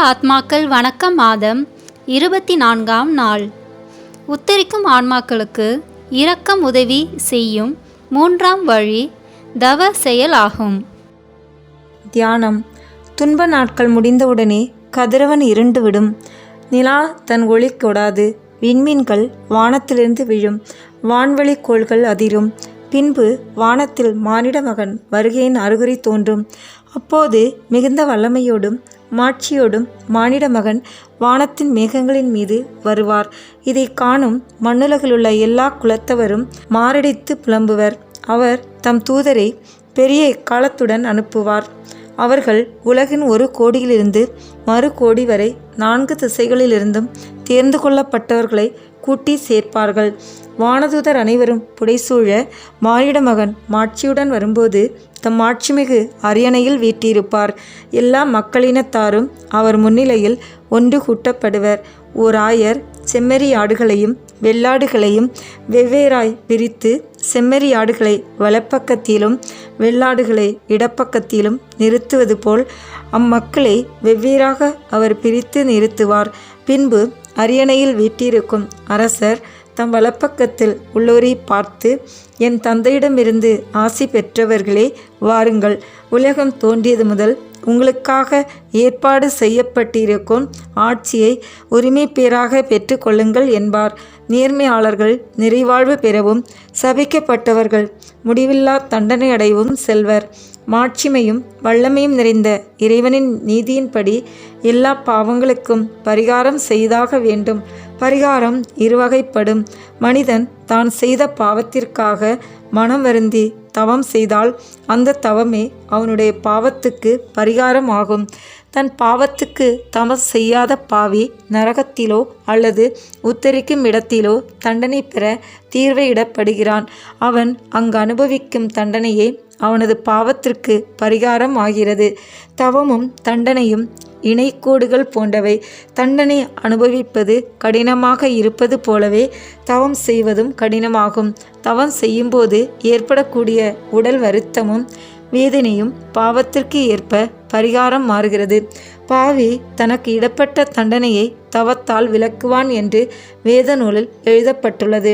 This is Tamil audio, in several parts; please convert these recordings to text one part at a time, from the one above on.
ஆத்மாக்கள் வணக்கம் மாதம் 24ஆம் நாள். உத்தரிக்கும் ஆன்மாக்களுக்கு இரக்கம் உதவி செய்யும் 3ஆம் வழி தவ செயல் ஆகும். தியானம். துன்ப நாட்கள் முடிந்தவுடனே கதிரவன் இருண்டுவிடும். நிலா தன் ஒளி கொடாது. விண்மீன்கள் வானத்திலிருந்து விழும். வான்வெளி கோள்கள் அதிரும். பின்பு வானத்தில் மானிட மகன் வருகையின் அறிகுறி தோன்றும். அப்போது மிகுந்த வல்லமையோடும் மாட்சியோடும் மானிட மகன் வானத்தின் மேகங்களின் மீது வருவார். இதை காணும் மண்ணுலகிலுள்ள எல்லா குலத்தவரும் மாரடித்து புலம்புவர். அவர் தம் தூதரை பெரிய எக்காலத்துடன் அனுப்புவார். அவர்கள் உலகின் ஒரு கோடியிலிருந்து மறு கோடி வரை 4 திசைகளிலிருந்தும் தேர்ந்து கொள்ளப்பட்டவர்களை கூட்டி சேர்ப்பார்கள். வானதூதர் அனைவரும் புடைசூழ மானிட மகன் மாட்சியுடன் வரும்போது தம் மாட்சிமிகு அரியணையில் வீற்றிருப்பார். எல்லா மக்களினத்தாரும் அவர் முன்னிலையில் ஒன்று கூட்டப்படுவர். ஓர் ஆயர் செம்மறியாடுகளையும் வெள்ளாடுகளையும் வெவ்வேறாய் பிரித்து செம்மறியாடுகளை வலப்பக்கத்திலும் வெள்ளாடுகளை இடப்பக்கத்திலும் நிறுத்துவது போல் அம்மக்களை வெவ்வேறாக அவர் பிரித்து நிறுத்துவார். பின்பு அரியணையில் வீற்றிருக்கும் அரசர் தம் வலப்பக்கத்தில் உள்ளோரை பார்த்து, என் தந்தையிடமிருந்து ஆசி பெற்றவர்களே, வாருங்கள். உலகம் தோன்றியது முதல் உங்களுக்காக ஏற்பாடு செய்யப்பட்டிருக்கும் ஆட்சியை உரிமை பேராக பெற்றுக்கொள்ளுங்கள் என்பார். நேர்மையாளர்கள் நிறைவாழ்வு பெறவும் சபிக்கப்பட்டவர்கள் முடிவில்லா தண்டனை அடையவும் செல்வர். மாட்சிமையும் வல்லமையும் நிறைந்த இறைவனின் நீதியின்படி எல்லா பாவங்களுக்கும் பரிகாரம் செய்தாக வேண்டும். பரிகாரம் இருவகைப்படும். மனிதன் தான் செய்த பாவத்திற்காக மனம் வருந்தி தவம் செய்தால் அந்த தவமே அவனுடைய பாவத்துக்கு பரிகாரம் ஆகும். தன் பாவத்துக்கு தவம் செய்யாத பாவி நரகத்திலோ அல்லது உத்தரிக்கும் இடத்திலோ தண்டனை பெற தீர்வையிடப்படுகிறான். அவன் அங்கு அனுபவிக்கும் தண்டனையே அவனது பாவத்திற்கு பரிகாரம் ஆகிறது. தவமும் தண்டனையும் இணைக்கோடுகள் போன்றவை. தண்டனை அனுபவிப்பது கடினமாக இருப்பது போலவே தவம் செய்வதும் கடினமாகும். தவம் செய்யும்போது ஏற்படக்கூடிய உடல் வருத்தமும் வேதனையும் பாவத்திற்கு ஏற்ப பரிகாரம் மாறுகிறது. பாவி தனக்கு இடப்பட்ட தண்டனையை தவத்தால் விலக்குவான் என்று வேத நூலில் எழுதப்பட்டுள்ளது.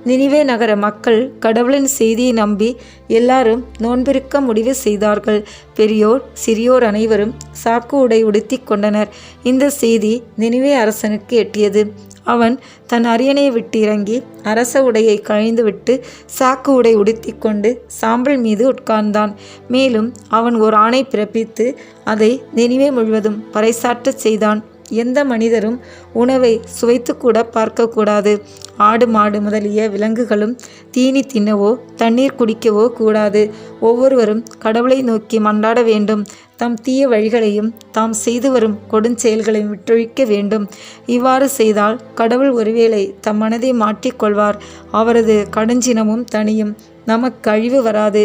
நினிவே நகர மக்கள் கடவுளின் செய்தியை நம்பி எல்லாரும் நோன்பிருக்க முடிவு செய்தார்கள். பெரியோர் சிறியோர் அனைவரும் சாக்கு உடை உடுத்தி கொண்டனர். இந்த செய்தி நினிவே அரசனுக்கு எட்டியது. அவன் தன் அரியணையை விட்டு இறங்கி அரச உடையை கழிந்துவிட்டு சாக்கு உடை உடுத்தி கொண்டு சாம்பல் மீது உட்கார்ந்தான். மேலும் அவன் ஒரு ஆணை பிறப்பித்து அதை நினிவே முழுவதும் பறைசாற்றச் செய்தான். எந்த மனிதரும் உணவை சுவைத்து கூட பார்க்கக்கூடாது. ஆடு மாடு முதலிய விலங்குகளும் தீனி தின்னவோ தண்ணீர் குடிக்கவோ கூடாது. ஒவ்வொருவரும் கடவுளை நோக்கி மன்றாட வேண்டும். தம் தீய வழிகளையும் தாம் செய்து வரும் கொடுஞ்செயல்களையும் விட்டொழிக்க வேண்டும். இவ்வாறு செய்தால் கடவுள் ஒருவேளை தம் மனதை மாற்றிக்கொள்வார். அவரது கடுஞ்சினமும் தனியும். நமக்கு அழிவு வராது.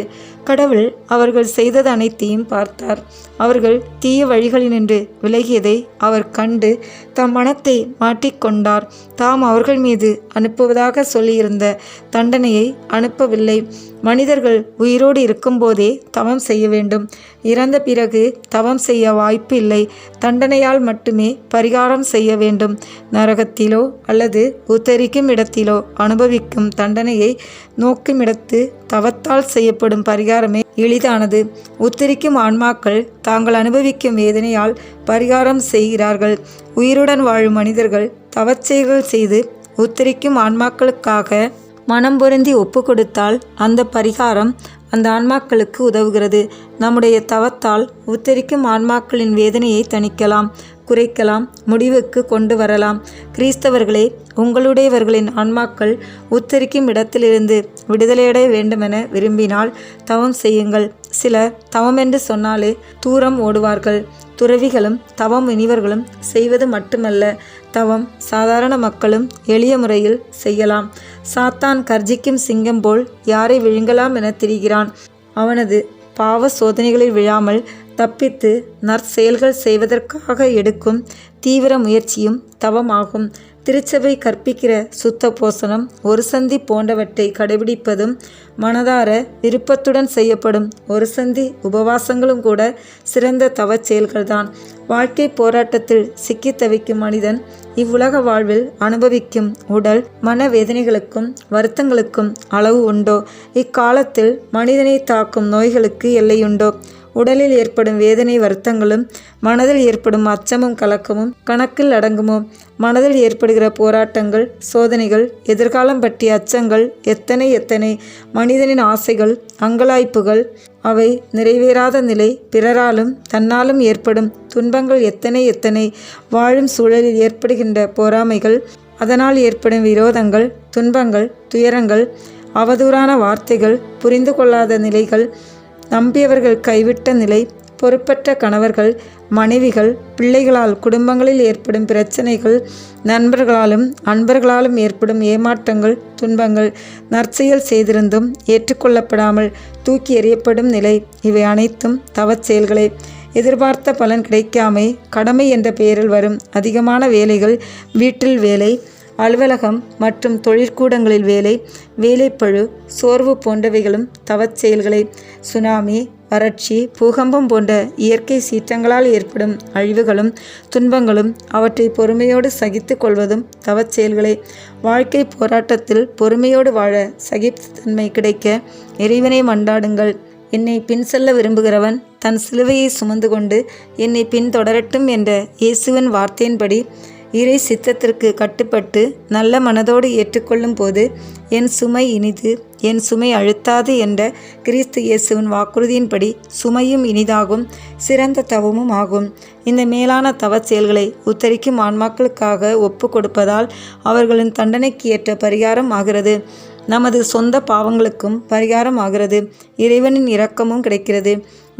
கடவுள் அவர்கள் செய்தது அனைத்தையும் பார்த்தார். அவர்கள் தீய வழிகளினின்று விலகியதை அவர் கண்டு தம் மனத்தை மாற்றிக்கொண்டார். தாம் அவர்கள் மீது அனுப்புவதாக சொல்லியிருந்த தண்டனையை அனுப்பவில்லை. மனிதர்கள் உயிரோடு இருக்கும்போதே தவம் செய்ய வேண்டும். இறந்த பிறகு தவம் செய்ய வாய்ப்பு இல்லை. தண்டனையால் மட்டுமே பரிகாரம் செய்ய வேண்டும். நரகத்திலோ அல்லது உத்தரிக்கும் இடத்திலோ அனுபவிக்கும் தண்டனையை நோக்கும் இடத்து தவத்தால் செய்யப்படும் பரிகாரமே எளிதானது. உத்தரிக்கும் ஆன்மாக்கள் தாங்கள் அனுபவிக்கும் வேதனையால் பரிகாரம் செய்கிறார்கள். உயிருடன் வாழும் மனிதர்கள் தவச்செயல்கள் செய்து உத்தரிக்கும் ஆன்மாக்களுக்காக மனம் பொருந்தி ஒப்பு கொடுத்தால் அந்த பரிகாரம் அந்த ஆன்மாக்களுக்கு உதவுகிறது. நம்முடைய தவத்தால் உத்தரிக்கும் ஆன்மாக்களின் வேதனையை தணிக்கலாம், குறைக்கலாம், முடிவுக்கு கொண்டு வரலாம். கிறிஸ்தவர்களே, உங்களுடையவர்களின் ஆன்மாக்கள் உத்தரிக்கும் இடத்திலிருந்து விடுதலையடைய வேண்டுமென விரும்பினால் தவம் செய்யுங்கள். சிலர் தவம் என்று சொன்னாலே தூரம் ஓடுவார்கள். துறவிகளும் தவம் முனிவர்களும் செய்வது மட்டுமல்ல, தவம் சாதாரண மக்களும் எளிய முறையில் செய்யலாம். சாத்தான் கர்ஜிக்கும் சிங்கம் போல் யாரை விழுங்கலாம் என திரிகிறான். அவனது பாவ சோதனைகளில் விழாமல் தப்பித்து நற்செயல்கள் செய்வதற்காக எடுக்கும் தீவிர முயற்சியும் தவமாகும். திருச்சபை கற்பிக்கிற சுத்த போசனம், ஒரு சந்தி போன்றவற்றை கடைபிடிப்பதும் மனதார விருப்பத்துடன் செய்யப்படும் ஒரு சந்தி உபவாசங்களும் கூட சிறந்த தவச் செயல்கள்தான். வாழ்க்கை போராட்டத்தில் சிக்கி தவிக்கும் மனிதன் இவ்வுலக வாழ்வில் அனுபவிக்கும் உடல் மன வேதனைகளுக்கும் வருத்தங்களுக்கும் அளவு உண்டோ? இக்காலத்தில் மனிதனை தாக்கும் நோய்களுக்கு எல்லையுண்டோ? உடலில் ஏற்படும் வேதனை வருத்தங்களும் மனதில் ஏற்படும் அச்சமும் கலக்கமும் கணக்கில் அடங்குமோ? மனதில் ஏற்படுகிற போராட்டங்கள், சோதனைகள், எதிர்காலம் பற்றிய அச்சங்கள் எத்தனை! மனிதனின் ஆசைகள், அங்கலாய்ப்புகள், அவை நிறைவேறாத நிலை, பிறராலும் தன்னாலும் ஏற்படும் துன்பங்கள் எத்தனை! வாழும் சூழலில் ஏற்படுகின்ற பொறாமைகள், அதனால் ஏற்படும் விரோதங்கள், துன்பங்கள், துயரங்கள், அவதூறான வார்த்தைகள், புரிந்து கொள்ளாத நிலைகள், நம்பியவர்கள் கைவிட்ட நிலை, பொறுப்பற்ற கணவர்கள், மனைவிகள், பிள்ளைகளால் குடும்பங்களில் ஏற்படும் பிரச்சனைகள், நண்பர்களாலும் அன்பர்களாலும் ஏற்படும் ஏமாற்றங்கள், துன்பங்கள், நற்செயல் செய்திருந்தும் ஏற்றுக்கொள்ளப்படாமல் தூக்கி எறியப்படும் நிலை, இவை அனைத்தும் தவச் செயல்களே. எதிர்பார்த்த பலன் கிடைக்காமை, கடமை என்ற பெயரில் வரும் அதிகமான வேலைகள், வீட்டில் வேலை, அலுவலகம் மற்றும் தொழிற்கூடங்களில் வேலை, வேலைப்பழு, சோர்வு போன்றவைகளும் தவச் செயல்களே. சுனாமி, வறட்சி, பூகம்பம் போன்ற இயற்கை சீற்றங்களால் ஏற்படும் அழிவுகளும் துன்பங்களும் அவற்றை பொறுமையோடு சகித்து கொள்வதும் தவச் செயல்களே. வாழ்க்கை போராட்டத்தில் பொறுமையோடு வாழ சகிப்புத்தன்மை கிடைக்க இறைவனை மன்றாடுங்கள். என்னை பின் செல்ல விரும்புகிறவன் தன் சிலுவையை சுமந்து கொண்டு என்னை பின் தொடரட்டும் என்ற இயேசுவின் வார்த்தையின்படி இறை சித்தத்திற்கு கட்டுப்பட்டு நல்ல மனதோடு ஏற்றுக்கொள்ளும் போது என் சுமை இனிது, என் சுமை அழுத்தாது என்ற கிறிஸ்து இயேசுவின் வாக்குறுதியின்படி சுமையும் இனிதாகும், சிறந்த தவமும் ஆகும். இந்த மேலான தவச் செயல்களை உத்தரிக்கும் ஆன்மாக்களுக்காக ஒப்பு கொடுப்பதால் அவர்களின் தண்டனைக்கு ஏற்ற பரிகாரம் ஆகிறது. நமது சொந்த பாவங்களுக்கும் பரிகாரம் ஆகிறது. இறைவனின் இரக்கமும் கிடைக்கிறது.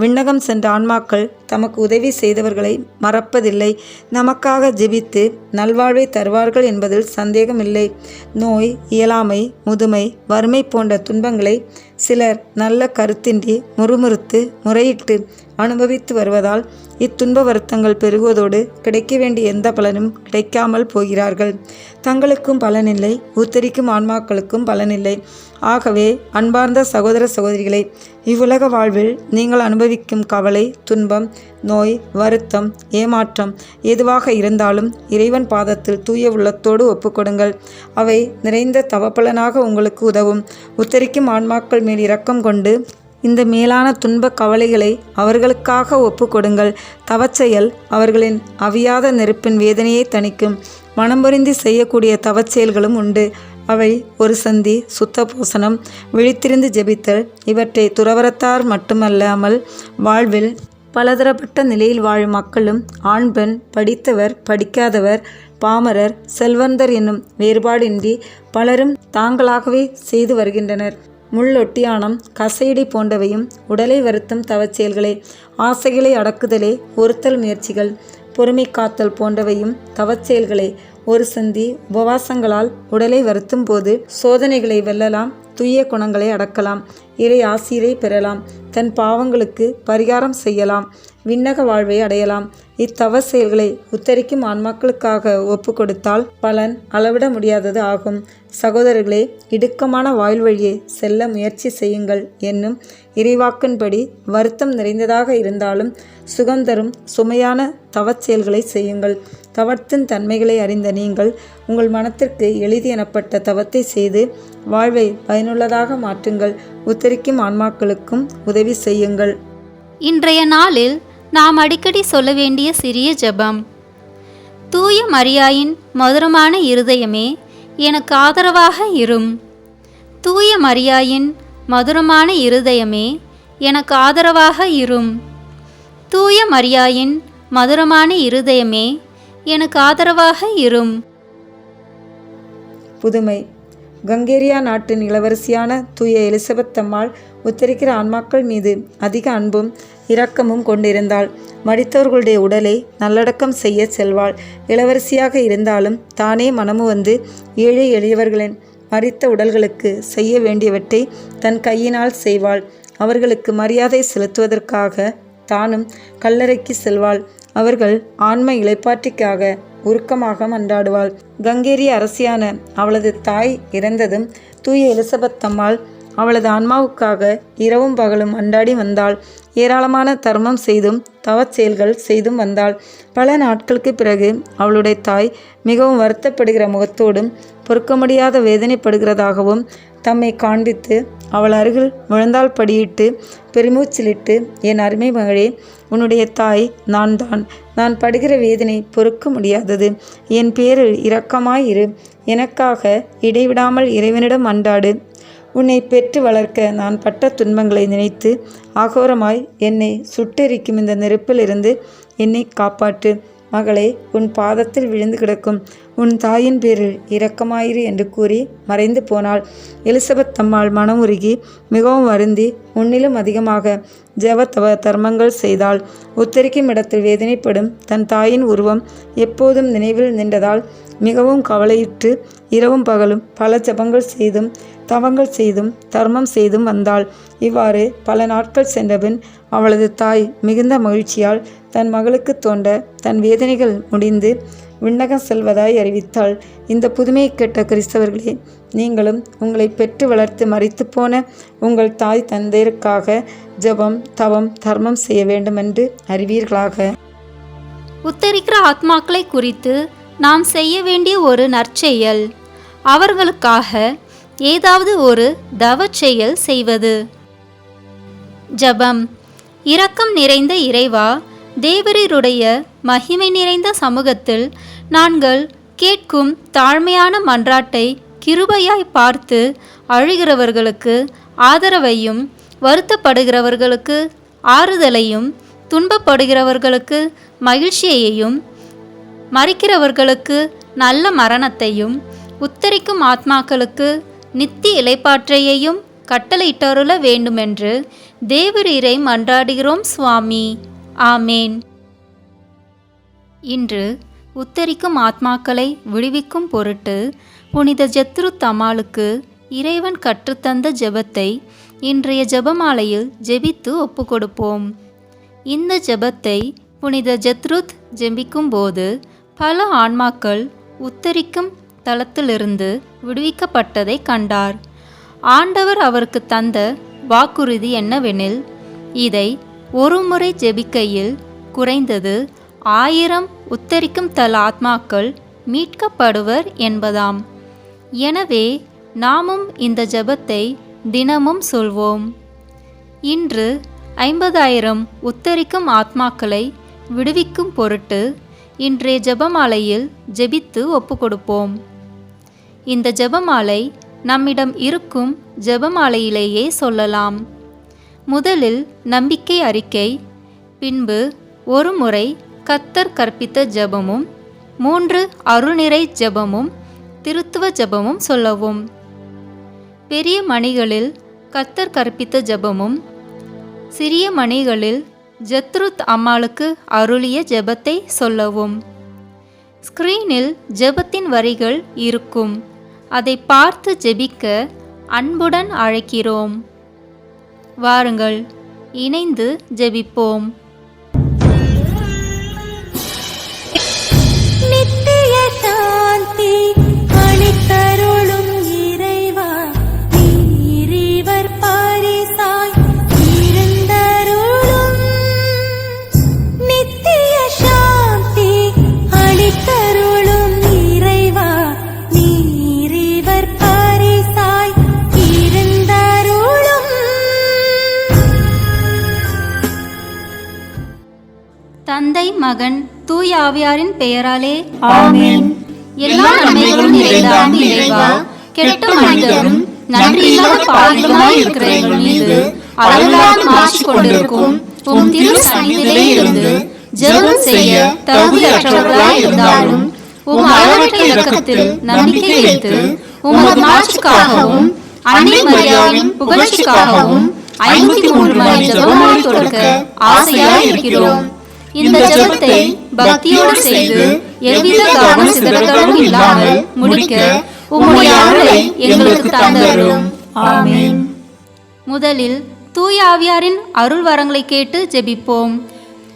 விண்ணகம் சென்ற ஆன்மாக்கள் தமக்கு உதவி செய்தவர்களை மறப்பதில்லை. நமக்காக ஜெபித்து நல்வாழ்வை தருவார்கள் என்பதில் சந்தேகமில்லை. நோய், இயலாமை, முதுமை, வறுமை போன்ற துன்பங்களை சிலர் நல்ல கருத்தின்றி முறுமுறுத்து முறையிட்டு அனுபவித்து வருவதால் இத்துன்ப வருத்தங்கள் பெருகுவதோடு கிடைக்க வேண்டிய எந்த பலனும் கிடைக்காமல் போகிறார்கள். தங்களுக்கும் பலனில்லை, உத்தரிக்கும் ஆன்மாக்களுக்கும் பலனில்லை. ஆகவே அன்பார்ந்த சகோதர சகோதரிகளே, இவ்வுலக வாழ்வில் நீங்கள் அனுபவிக்கும் கவலை, துன்பம், நோய், வருத்தம், ஏமாற்றம் எதுவாக இருந்தாலும் இறைவன் பாதத்தில் தூய உள்ளத்தோடு ஒப்புக்கொடுங்கள். அவை நிறைந்த தவப்பலனாக உங்களுக்கு உதவும். உத்தரிக்கும் ஆன்மாக்கள் மேல் இரக்கம் கொண்டு இந்த மேலான துன்ப கவலைகளை அவர்களுக்காக ஒப்புக்கொடுங்கள். தவச்செயல் அவர்களின் அவியாத நெருப்பின் வேதனையை தணிக்கும். மனம்பொருந்தி செய்யக்கூடிய தவச்செயல்களும் உண்டு. அவை ஒரு சந்தி, சுத்த பூசணம், விழித்திருந்து ஜெபித்தல். இவற்றை துறவரத்தார் மட்டுமல்லாமல் வாழ்வில் பலதரப்பட்ட நிலையில் வாழும் மக்களும், ஆண் பெண், படித்தவர் படிக்காதவர், பாமரர், செல்வந்தர் என்னும் வேறுபாடின்றி பலரும் தாங்களாகவே செய்து வருகின்றனர். முள்ளொட்டியானம், கசையடி போன்றவையும் உடலை வருத்தும் தவச்செயல்களே. ஆசைகளை அடக்குதலே, ஒருத்தல் முயற்சிகள், பொறுமை காத்தல் போன்றவையும் தவச்செயல்களே. ஒரு சந்தி உபவாசங்களால் உடலை வருத்தும் போது சோதனைகளை வெல்லலாம், தூய குணங்களை அடக்கலாம், இறை ஆசீரை பெறலாம், தன் பாவங்களுக்கு பரிகாரம் செய்யலாம், விண்ணக வாழ்வை அடையலாம். இத்தவ செயல்களை உத்தரிக்கும் ஆன்மாக்களுக்காக ஒப்பு கொடுத்தால் பலன் அளவிட முடியாதது ஆகும். சகோதரர்களே, இடுக்கமான வாயில் வழியே செல்ல முயற்சி செய்யுங்கள் என்னும் இறைவாக்கின்படி வருத்தம் நிறைந்ததாக இருந்தாலும் சுகந்தரும் சுமையான தவச் செயல்களை செய்யுங்கள். தவத்தின் தன்மைகளை அறிந்த நீங்கள் உங்கள் மனத்திற்கு எளிது எனப்பட்ட தவத்தை செய்து வாழ்வை பயனுள்ளதாக மாற்றுங்கள். உத்தரிக்கும் ஆன்மாக்களுக்கும் உதவி செய்யுங்கள். இன்றைய நாளில் நாம் அடிக்கடி சொல்ல வேண்டிய சிறிய ஜெபம். தூய மரியாயின் மதுரமான இருதயமே, எனக்கு ஆதரவாக இரும். தூய மரியாயின் மதுரமான இருதயமே, எனக்கு ஆதரவாக இரும். தூய மரியாயின் மதுரமான இருதயமே, எனக்கு ஆதரவாக இரும். புதுமை. கங்கேரியா நாட்டின் இளவரசியான தூய எலிசபெத் அம்மாள் உத்தரிக்கிற ஆன்மாக்கள் மீது அதிக அன்பும் இரக்கமும் கொண்டிருந்தாள். மடித்தவர்களுடைய உடலை நல்லடக்கம் செய்ய செல்வாள். இளவரசியாக இருந்தாலும் தானே மனமு வந்து ஏழை எளியவர்களின் மரித்த உடல்களுக்கு செய்ய வேண்டியவற்றை தன் கையினால் செய்வாள். அவர்களுக்கு மரியாதை செலுத்துவதற்காக தானும் கல்லறைக்கு செல்வாள். அவர்கள் ஆன்ம இளைப்பாற்றிக்காக உருக்கமாக மன்றாடுவாள். கங்கேரிய அரசியான அவளது தாய் இறந்ததும் தூய எலிசபெத் அம்மாள் அவளது ஆன்மாவுக்காக இரவும் பகலும் மன்றாடி வந்தாள். ஏராளமான தர்மம் செய்தும் தவச் செயல்கள் செய்தும் வந்தாள். பல நாட்களுக்கு பிறகு அவளுடைய தாய் மிகவும் வருத்தப்படுகிற முகத்தோடும் பொறுக்க முடியாத வேதனைப்படுகிறதாகவும் தம்மை காண்பித்து அவள் அருகில் முழந்தாள் படியிட்டு பெருமூச்சிலிட்டு, என் அருமை மகளே, உன்னுடைய தாய் நான் தான். நான் படுகிற வேதனை பொறுக்க முடியாதது. என் பேரில் இரக்கமாயிரு. எனக்காக இடைவிடாமல் இறைவனிடம் மன்றாடு. உன்னை பெற்று வளர்க்க நான் பட்ட துன்பங்களை நினைத்து ஆகோரமாய் என்னை சுட்டெரிக்கும் இந்த நெருப்பிலிருந்து என்னை காப்பாற்று. மகளே, உன் பாதத்தில் விழுந்து கிடக்கும் உன் தாயின் பேரில் இரக்கமாயிரு என்று கூறி மறைந்து போனாள். எலிசபெத் அம்மாள் மனம் உருகி மிகவும் வருந்தி முன்னிலும் அதிகமாக ஜெப தர்மங்கள் செய்தாள். உத்தரிக்கும் இடத்தில் வேதனைப்படும் தன் தாயின் உருவம் எப்போதும் நினைவில் நின்றதால் மிகவும் கவலையுற்று இரவும் பகலும் பல ஜெபங்கள் செய்தும் தவங்கள் செய்தும் தர்மம் செய்தும் வந்தாள். இவ்வாறு பல நாட்கள் சென்றபின் அவளது தாய் மிகுந்த மகிழ்ச்சியால் தன் மகளுக்கு தோன்ற தன் வேதனைகள் முடிந்து விண்ணகம் செல்வதாய் அறிவித்தாள். இந்த புதுமையை கேட்ட கிறிஸ்தவர்களே, நீங்களும் உங்களை பெற்று வளர்த்து மரித்து போன உங்கள் தாய் தந்தையருக்காக ஜெபம் தவம் தர்மம் செய்ய வேண்டும் என்று அறிவீர்களாக. உத்தரிக்கிற ஆத்மாக்களை குறித்து நாம் செய்ய வேண்டிய ஒரு நற்செயல், அவர்களுக்காக ஏதாவது ஒரு தவச் செயல் செய்வது. ஜெபம். இரக்கம் நிறைந்த இறைவா, தேவரீருடைய மகிமை நிறைந்த சமூகத்தில் நாங்கள் கேட்கும் தாழ்மையான மன்றாட்டை கிருபையாய் பார்த்து அழுகிறவர்களுக்கு ஆதரவையும், வருத்தப்படுகிறவர்களுக்கு ஆறுதலையும், துன்பப்படுகிறவர்களுக்கு மகிழ்ச்சியையும், மரிக்கிறவர்களுக்கு நல்ல மரணத்தையும், உத்தரிக்கும் ஆத்மாக்களுக்கு நித்திய இளைப்பாற்றையையும் கட்டளையிட்டருள வேண்டுமென்று தேவரீரை மன்றாடுகிறோம் சுவாமி. ஆமேன். இன்று உத்தரிக்கும் ஆத்மாக்களை விடுவிக்கும் பொருட்டு புனித ஜெத்ருத் அம்மாளுக்கு இறைவன் கற்றுத்தந்த ஜெபத்தை இன்றைய ஜெபமாலையில் ஜெபித்து ஒப்புக்கொடுப்போம். இந்த ஜெபத்தை புனித ஜெத்ருத் ஜெபிக்கும்போது பல ஆன்மாக்கள் உத்தரிக்கும் தளத்திலிருந்து விடுவிக்கப்பட்டதை கண்டார். ஆண்டவர் அவருக்கு தந்த வாக்குறுதி என்னவெனில், இதை ஒரு முறை ஜெபிக்கையில் குறைந்தது 1000 உத்தரிக்கும் தல ஆத்மாக்கள் மீட்கப்படுவர் என்பதாம். எனவே நாமும் இந்த ஜெபத்தை தினமும் சொல்வோம். இன்று 50,000 உத்தரிக்கும் ஆத்மாக்களை விடுவிக்கும் பொருட்டு இன்றைய ஜெபமாலையில் ஜெபித்து ஒப்புக்கொடுப்போம். இந்த ஜெபமாலை நம்மிடம் இருக்கும் ஜெபமாலையிலேயே சொல்லலாம். முதலில் நம்பிக்கை அறிக்கை, பின்பு ஒரு முறை கர்த்தர் கற்பித்த ஜெபமும், 3 அருள்நிறை ஜெபமும் திருத்துவ ஜெபமும் சொல்லவும். பெரிய மணிகளில் கர்த்தர் கற்பித்த ஜெபமும், சிறிய மணிகளில் ஜெத்ருத் அம்மாளுக்கு அருளிய ஜெபத்தை சொல்லவும். ஸ்கிரீனில் ஜெபத்தின் வரிகள் இருக்கும். அதை பார்த்து ஜெபிக்க அன்புடன் அழைக்கிறோம். வாருங்கள், இணைந்து ஜெபிப்போம். நித்திய சாந்தி அளித்தருளும் இறைவா, நீரிவர் பாரிசாய் இருந்தருளும். நித்திய சாந்தி அளித்தருளும் இறைவா, நீரிவர் பாரிசாய் இருந்தருளும். தந்தை, மகன், தூய ஆவியாரின் பெயராலே ஆமென். எல்லா நன்மைகளும் நிறைந்த அன்பு இறைவா, கெட்ட மனிதரும் நன்றியில்லாத பாவிகளுமாய் இருக்கிற எங்கள் மீது அளவில்லாத மாட்சி கொண்டிருக்கும் உம் திரு சந்நிதியிலே இருந்து ஜெபம் செய்ய தகுதியற்றவர்களாய் இருந்தாலும் உம் அளவற்ற இரக்கத்தில் நம்பிக்கை வைத்து உமது மாட்சிக்காகவும் அன்னை மரியாவின் புகழ்ச்சிக்காகவும் 53 மணி ஜெபமாலை தொடுக்க ஆசையாய் இருக்கிறோம். இந்த ஜெபத்தை பக்தியோடு செய்து எவ்வித கவனம் சிதறலும் இல்லாமல் முடிக்க உம்முடைய அருளை எங்களுக்கு தந்தருளும். ஆமென். முதலில் தூய ஆவியாரின் அருள் வரங்களை கேட்டு ஜெபிப்போம்.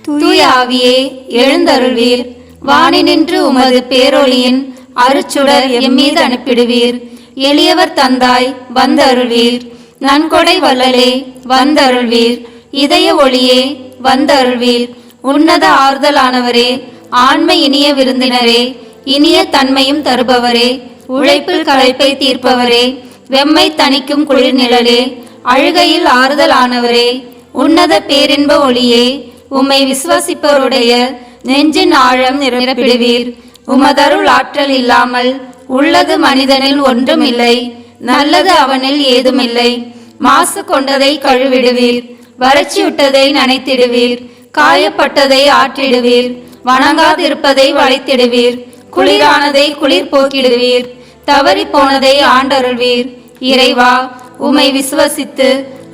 தூய ஆவியே எழுந்தருள்வீர். வானினின்று உமது பேரொளியின் அருச்சுடர் எம்மீது அனுப்பிடுவீர். எளியவர் தந்தாய் வந்தருள்வீர். நன்கொடை வள்ளலே வந்தருள்வீர். இதய ஒளியே வந்தருள்வீர். உன்னத ஆறுதலானவரே, ஆண்மை இனிய விருந்தினரே, இனிய தன்மையும் தருபவரே, உழைப்பில் களைப்பை தீர்ப்பவரே, வெம்மை தணிக்கும் குளிர் நிழலே, அழுகையில் ஆறுதலானவரே, உன்னத பேரின்ப ஒளியே, உம்மை விசுவாசிப்பவருடைய நெஞ்சின் ஆழம் நிரப்பிடுவீர். உமதருள் ஆற்றல் இல்லாமல் உள்ளது மனிதனில் ஒன்றும் இல்லை, நல்லது அவனில் ஏதுமில்லை. மாசு கொண்டதை கழுவிடுவீர், வறட்சியுட்டதை நனைத்திடுவீர், காயப்பட்டதை ஆற்றிடுவீர், வணங்காதிருப்பதை வளைத்திடுவீர், குளிரானதை குளிர் போக்கிடுவீர், தவறி போனதை ஆண்டருள்வீர். இறைவா, உம்மை விசுவசித்து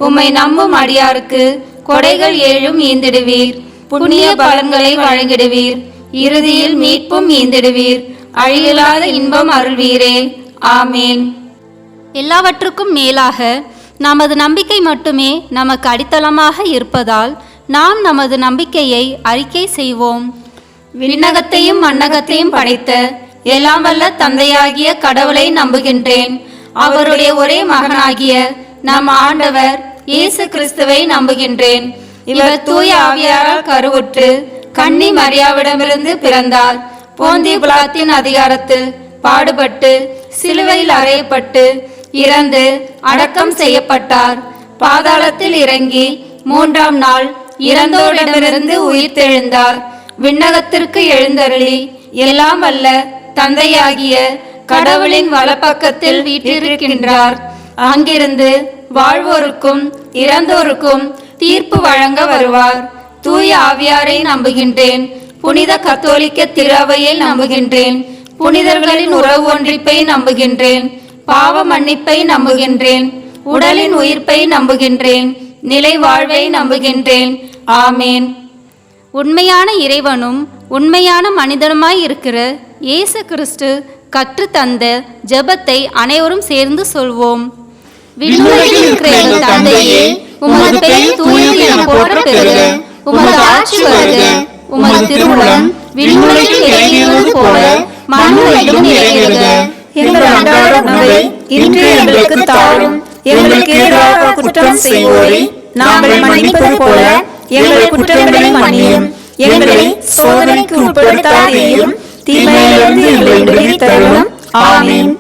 உம்மை நம்பும் அடியாருக்கு கொடைகள் ஏழும் ஈந்திடுவீர். புண்ணிய பலன்களை வழங்கிடுவீர். இறுதியில் மீட்பும் ஈந்திடுவீர். அழியலாத இன்பம் அருள்வீரே. ஆமேன். எல்லாவற்றுக்கும் மேலாக நமது நம்பிக்கை மட்டுமே நமக்கு அடித்தளமாக இருப்பதால் நாம் நமது நம்பிக்கையை அறிக்கை செய்வோம். விண்ணகத்தையும் மண்ணகத்தையும் படைத்த எல்லாம் வல்ல தந்தையாகிய கடவுளை நம்புகின்றேன். அவருடைய ஒரே மகனாகிய நம் ஆண்டவர் இயேசு கிறிஸ்துவை நம்புகின்றேன். இவர் தூய ஆவியாரால் கருவுற்று கன்னி மரியாவிடமிருந்து பிறந்தார். போந்திய பிலாத்தின் அதிகாரத்தில் பாடுபட்டு சிலுவையில் அறையப்பட்டு இறந்து அடக்கம் செய்யப்பட்டார். பாதாளத்தில் இறங்கி 3ஆம் நாள் இறந்தோரிடமிருந்து உயிர்த்தெழுந்தார். விண்ணகத்திற்கு எழுந்தருளி எல்லாம் வல்ல தந்தையாகிய கடவுளின் வலப்பக்கத்தில் வீற்றிருக்கின்றார். அங்கிருந்து வாழ்வோருக்கும் இறந்தோருக்கும் தீர்ப்பு வழங்க வருவார். தூய ஆவியாரை நம்புகின்றேன். புனித கத்தோலிக்க திருஅவையை நம்புகின்றேன். புனிதர்களின் உறவு ஒன்றிப்பை நம்புகின்றேன். பாவ மன்னிப்பை நம்புகின்றேன். உடலின் உயிர்ப்பை நம்புகின்றேன். நிலை வாழ்வை நம்புகின்றேன். ஆமேன். உண்மையான இறைவனும் உண்மையான மனிதனுமாய் இருக்கிற இயேசு கிறிஸ்து கற்றுத்தந்த ஜெபத்தை அனைவரும் சேர்ந்து சொல்வோம். விண்ணுலகில் இருக்கிற எங்கள் தந்தையே, உமது பெயர் தூயது என போற்றப் பெறுக. உமது ஆட்சி வருக. உமது திருவுளம் விண்ணுலகில் நிறைவேறுவது போல மண்ணுலகிலும் நிறைவேறுக. எங்கள் அன்றாட உணவை இன்று எங்களுக்கு தாரும். எங்களுக்கு எதிராக குற்றம் செய்வோரை நாங்கள் மன்னிப்பது போல எங்கள் குற்றங்களை மன்னியும். எங்களை சோதனைக்கு உட்படுத்தாதேயும், தீமையிலிருந்து எங்களை விடுவித்தருளும். ஆமென்.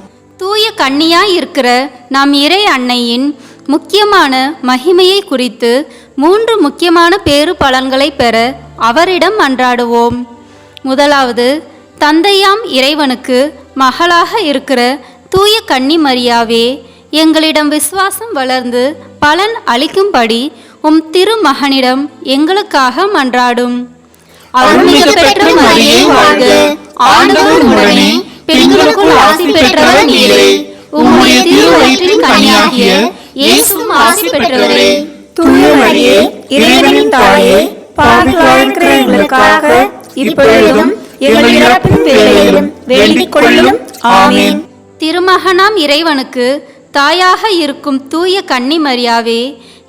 தூய கன்னியாய் இருக்கிற நம் இறை அன்னையின் முக்கியமான மகிமையை குறித்து 3 முக்கியமான பேறு பலன்களை பெற அவரிடம் மன்றாடுவோம். முதலாவது, தந்தையாம் இறைவனுக்கு மகளாக இருக்கிற தூய கன்னி மரியாவே, எங்களிடம் விசுவாசம் வளர்ந்து பலன் அளிக்கும்படி உம் திருமகனிடம் எங்களுக்காக மன்றாடும். அருள்மிகு பெற்ற மரியே வாழ்க. ஆண்டவர் உடனே பெண்களுக்குள் ஆசி பெற்றவர் நீரே. உம்முடைய திருவயிற்றின் கனியாகிய இயேசுவும் ஆசி பெற்றவரே. தூய மரியே, இறைவனின் தாயே, பாவிகளாய் இருக்கிற எங்களுக்காக இப்பொழுதும் எங்கள் இறப்பின் வேளையிலும் வேண்டிக் கொள்ளும். ஆமென். திருமகனாம் இறைவனுக்கு தாயாக இருக்கும் தூய கன்னி மரியாவே,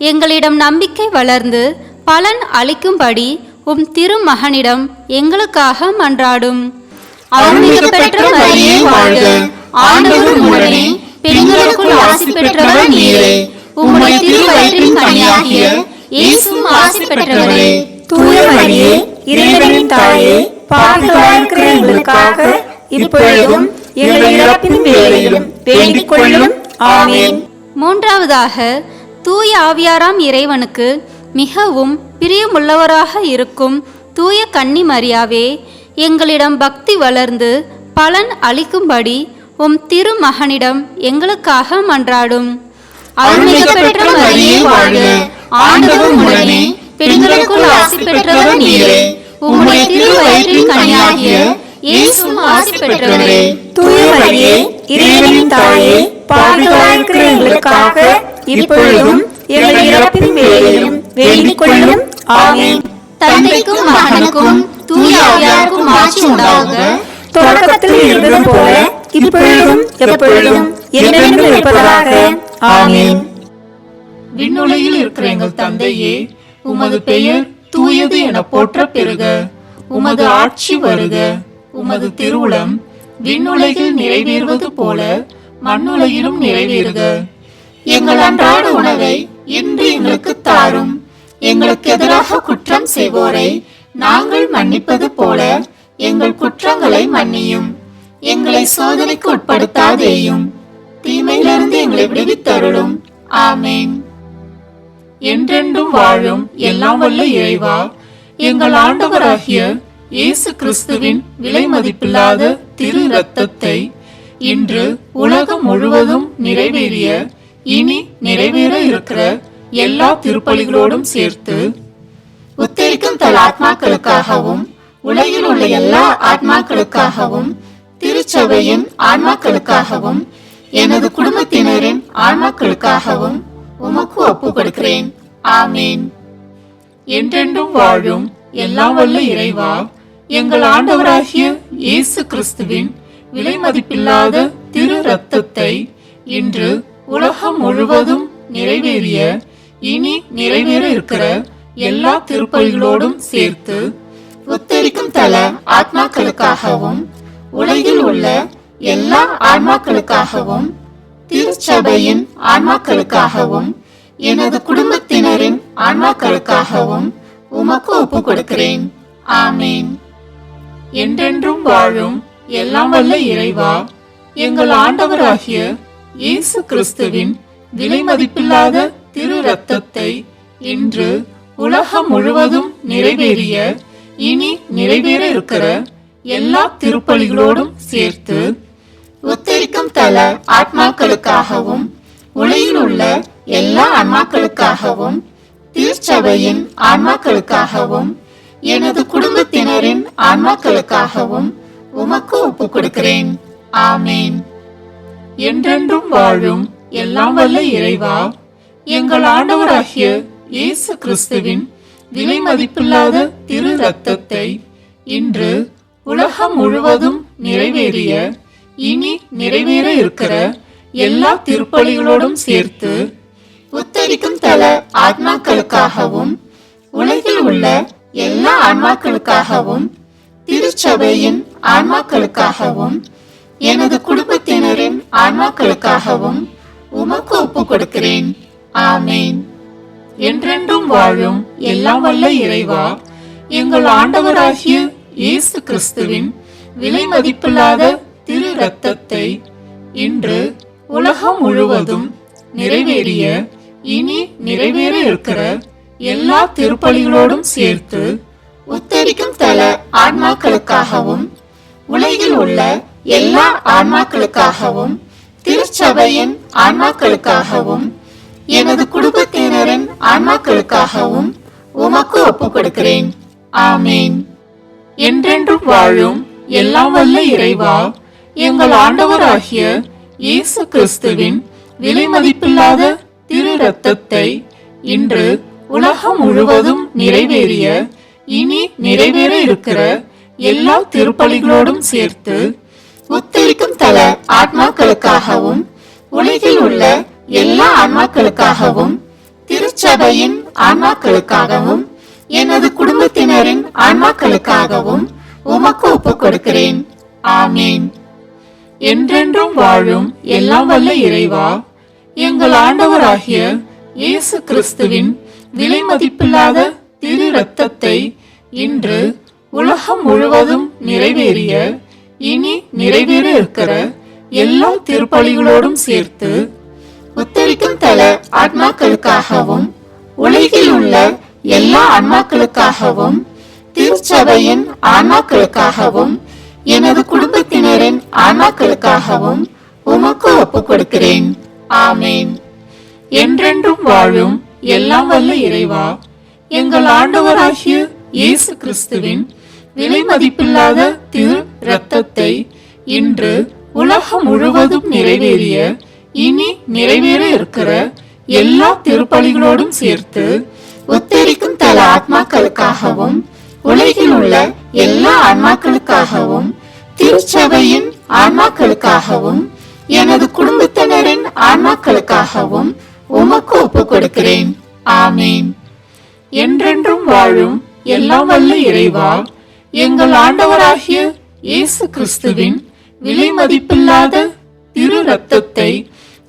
எங்களிடம் நம்பிக்கை வளர்ந்து பலன் அளிக்கும்படி உம் திருமகனிடம் எங்களுக்காக மன்றாடும். அருள்மிகு பெற்ற மரியே வாழ்க. ஆண்டவர் உடனே பெண்களுக்குள் ஆசி பெற்றவர் நீரே. உம்முடைய திருவயிற்றின் கனியாகிய இயேசுவும் ஆசி பெற்றவரே. தூய மரியே, இறைவனின் தாயே, பாவிகளாய் இருக்கிற எங்களுக்காக இப்பொழுதும் எங்கள் இறப்பின் வேளையிலும் வேண்டிக் கொள்ளும். ஆமென். மூன்றாவதாக, தூய ஆவியாராம் இறைவனுக்கு மிகவும் பிரியமுள்ளவராக இருக்கும் தூய கன்னி மரியாவே, எங்களிடம் பக்தி வளர்ந்து பலன் அளிக்கும்படி உம் திருமகனிடம் எங்களுக்காக மன்றாடும். அருள்மிகு பெற்ற மரியே வாழ்க. ஆண்டவர் உடனே பெண்களுக்குள் ஆசி பெற்றவர் நீரே. உம்முடைய திருவயிற்றின் கனியாகிய இயேசுவும் ஆசி பெற்றவரே. தூய மரியே, இறைவனின் தாயே, பாவிகளாய் இருக்கிற எங்களுக்காக இப்பொழுதும் எங்கள் இறப்பின் வேளையிலும் வேண்டிக் கொள்ளும். ஆமென். தந்தைக்கும் மகனுக்கும் தூய ஆவியாருக்கும் ஆட்சி உண்டாகுக. தொடக்கத்தில் இருந்தது போல இப்பொழுதும் எப்பொழுதும் என்றென்றும் இருப்பதாக. ஆமென். விண்ணுலகில் இருக்கிற எங்கள் தந்தையே, உமது பெயர் தூயது என போற்ற பெறுக. உமது ஆட்சி வருக. உமது திருவுளம் விண்ணுலகில் நிறைவேறுவது போல மண்ணுலகிலும் நிறைவேறுக. எங்கள் அன்றாட உணவை இன்று எங்களுக்கு தாரும். எங்களுக்கு எதிராக குற்றம் செய்வோரை நாங்கள் மன்னிப்பது போல எங்கள் குற்றங்களை மன்னியும். எங்களை சோதனைக்கு உட்படுத்தாதேயும், தீமையிலிருந்து எங்களை விடுவித்தருளும். ஆமேன். என்றென்றும் வாழும் எல்லாம் வல்ல இறைவா, எங்கள் ஆண்டவராகிய இயேசு கிறிஸ்துவின் விலை மதிப்பில்லாத திரு இரத்தத்தை இன்று உலகம் முழுவதும் நிறைவேறிய இனி நிறைவேற இருக்கிற எல்லா திருப்பலிகளோடும் சேர்த்து உத்தரிக்கும் தல் ஆத்மாக்களுக்காகவும் உலகில் உள்ள எல்லா ஆத்மாக்களுக்காகவும் திருச்சபையின் ஆன்மாக்களுக்காகவும் எனது குடும்பத்தினரின் ஆன்மாக்களுக்காகவும் உமக்கு ஒப்பு கொடுக்கிறேன். ஆமேன். என்றென்றும் வாழும் எல்லாம் வல்ல இறைவா, எங்கள் ஆண்டவராகிய இயேசு கிறிஸ்துவின் விலை மதிப்பில்லாத திரு இரத்தத்தை இன்று உலகம் முழுவதும் நிறைவேறிய இனி நிறைவேற இருக்கிற எல்லா திருப்பலிகளோடும் சேர்த்து உத்தரிக்கும் தல ஆத்மாக்களுக்காகவும் உலகில் உள்ள எல்லா ஆன்மாக்களுக்காகவும் திருச்சபையின் ஆன்மாக்களுக்காகவும் எனது குடும்பத்தினரின் ஆன்மாக்களுக்காகவும் உமக்கு ஒப்பு கொடுக்கிறேன். ஆமேன். என்றென்றும் வாழும் எல்லாம் வல்ல இறைவா, எங்கள் ஆண்டவராகிய இயேசு கிறிஸ்துவின் விலை மதிப்பில்லாத திரு இரத்தத்தை இன்று உலகம் முழுவதும் நிறைவேறிய இனி நிறைவேற இருக்கிற எல்லா திருப்பலிகளோடும் சேர்த்து உத்தரிக்கும் தல ஆத்மாக்களுக்காகவும் உலகில் உள்ள எல்லா ஆன்மாக்களுக்காகவும் திருச்சபையின் ஆன்மாக்களுக்காகவும் எனது குடும்பத்தினரின் ஆன்மாக்களுக்காகவும் உமக்கு ஒப்பு கொடுக்கிறேன். ஆமேன். என்றென்றும் வாழும் எல்லாம் வல்ல இறைவா, எங்கள் ஆண்டவராகிய இயேசு கிறிஸ்துவின் விலை மதிப்பில்லாத திரு இரத்தத்தை இன்று உலகம் முழுவதும் நிறைவேறிய இனி நிறைவேற இருக்கிற எல்லா திருப்பலிகளோடும் சேர்த்து உத்தரிக்கும் தல ஆத்மாக்களுக்காகவும் உலகில் உள்ள எல்லா ஆன்மாக்களுக்காகவும் திருச்சபையின் ஆன்மாக்களுக்காகவும் எனது குடும்பத்தினரின் ஆன்மாக்களுக்காகவும் உமக்கு ஒப்பு கொடுக்கிறேன். ஆமேன். என்றென்றும் வாழும் எல்லாம் வல்ல இறைவா, எங்கள் ஆண்டவராகிய இயேசு கிறிஸ்துவின் விலை மதிப்பில்லாத திரு இரத்தத்தை இன்று உலகம் முழுவதும் நிறைவேறிய இனி நிறைவேற இருக்கிற எல்லா திருப்பலிகளோடும் சேர்த்து உத்தரிக்கும் தல ஆன்மாக்களுக்காகவும் உலகில் உள்ள எல்லா ஆன்மாக்களுக்காகவும் திருச்சபையின் ஆன்மாக்களுக்காகவும் எனது குடும்பத்தினரின் ஆன்மாக்களுக்காகவும் உமக்கு ஒப்பு கொடுக்கிறேன். ஆமேன். என்றென்றும் வாழும் எல்லாம் வல்ல இறைவா, எங்கள் ஆண்டவராகிய இயேசு கிறிஸ்துவின் விலை மதிப்பில்லாத திரு இரத்தத்தை இன்று உலகம் முழுவதும் நிறைவேறிய இனி நிறைவேற இருக்கிற எல்லா திருப்பலிகளோடும் சேர்த்து உத்தரிக்கும் தல ஆத்மாக்களுக்காகவும் உலகில் உள்ள எல்லா ஆன்மாக்களுக்காகவும் திருச்சபையின் ஆன்மாக்களுக்காகவும் எனது குடும்பத்தினரின் ஆன்மாக்களுக்காகவும் உமக்கு ஒப்பு கொடுக்கிறேன். ஆமேன். என்றென்றும் வாழும் எல்லாம் வல்ல இறைவா, எங்கள் ஆண்டவராகிய இயேசு கிறிஸ்துவின் விலை மதிப்பில்லாத திரு இரத்தத்தை இன்று உலகம் முழுவதும் நிறைவேறிய இனி நிறைவேற இருக்கிற எல்லா திருப்பலிகளோடும் சேர்த்து உத்தரிக்கும் தல ஆத்மாக்களுக்காகவும் உலகில் உள்ள எல்லா ஆன்மாக்களுக்காகவும் திருச்சபையின் ஆன்மாக்களுக்காகவும் எனது குடும்பத்தினரின் ஆன்மாக்களுக்காகவும் உமக்கு ஒப்பு கொடுக்கிறேன். ஆமேன். என்றென்றும் வாழும் எல்லாம் வல்ல இறைவா, எங்கள் ஆண்டவராகிய இயேசு கிறிஸ்துவின் விலை மதிப்பில்லாத திரு இரத்தத்தை இன்று உலகம் முழுவதும் நிறைவேறிய இனி நிறைவேற இருக்கிற எல்லா திருப்பலிகளோடும் சேர்த்து உத்தரிக்கும் தல ஆத்மாக்களுக்காகவும் உலகில் உள்ள எல்லா ஆன்மாக்களுக்காகவும் திருச்சபையின் ஆன்மாக்களுக்காகவும் எனது குடும்பத்தினரின் ஆன்மாக்களுக்காகவும் உமக்கு ஒப்பு கொடுக்கிறேன். ஆமேன். என்றென்றும் வாழும் எல்லாம் வல்ல இறைவா, எங்கள் ஆண்டவராகிய இயேசு கிறிஸ்துவின் விலை மதிப்பில்லாத திரு இரத்தத்தை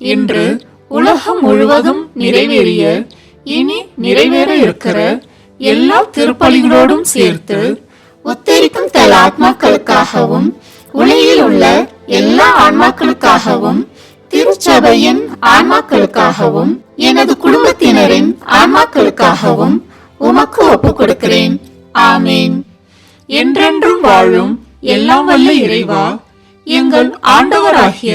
இன்று உலகம் முழுவதும் நிறைவேறிய இனி நிறைவேற இருக்கிற எல்லா திருப்பலிகளோடும் சேர்த்து உத்தரிக்கும் தல ஆத்மாக்களுக்காகவும் உலகில் உள்ள எல்லா ஆன்மாக்களுக்காகவும் திருச்சபையின் ஆன்மாக்களுக்காகவும் எனது குடும்பத்தினரின் ஆன்மாக்களுக்காகவும் உமக்கு ஒப்புக் கொடுக்கிறேன். ஆமேன். என்றென்றும் வாழும் எல்லாம் வல்ல இறைவா, எங்கள் ஆண்டவராகிய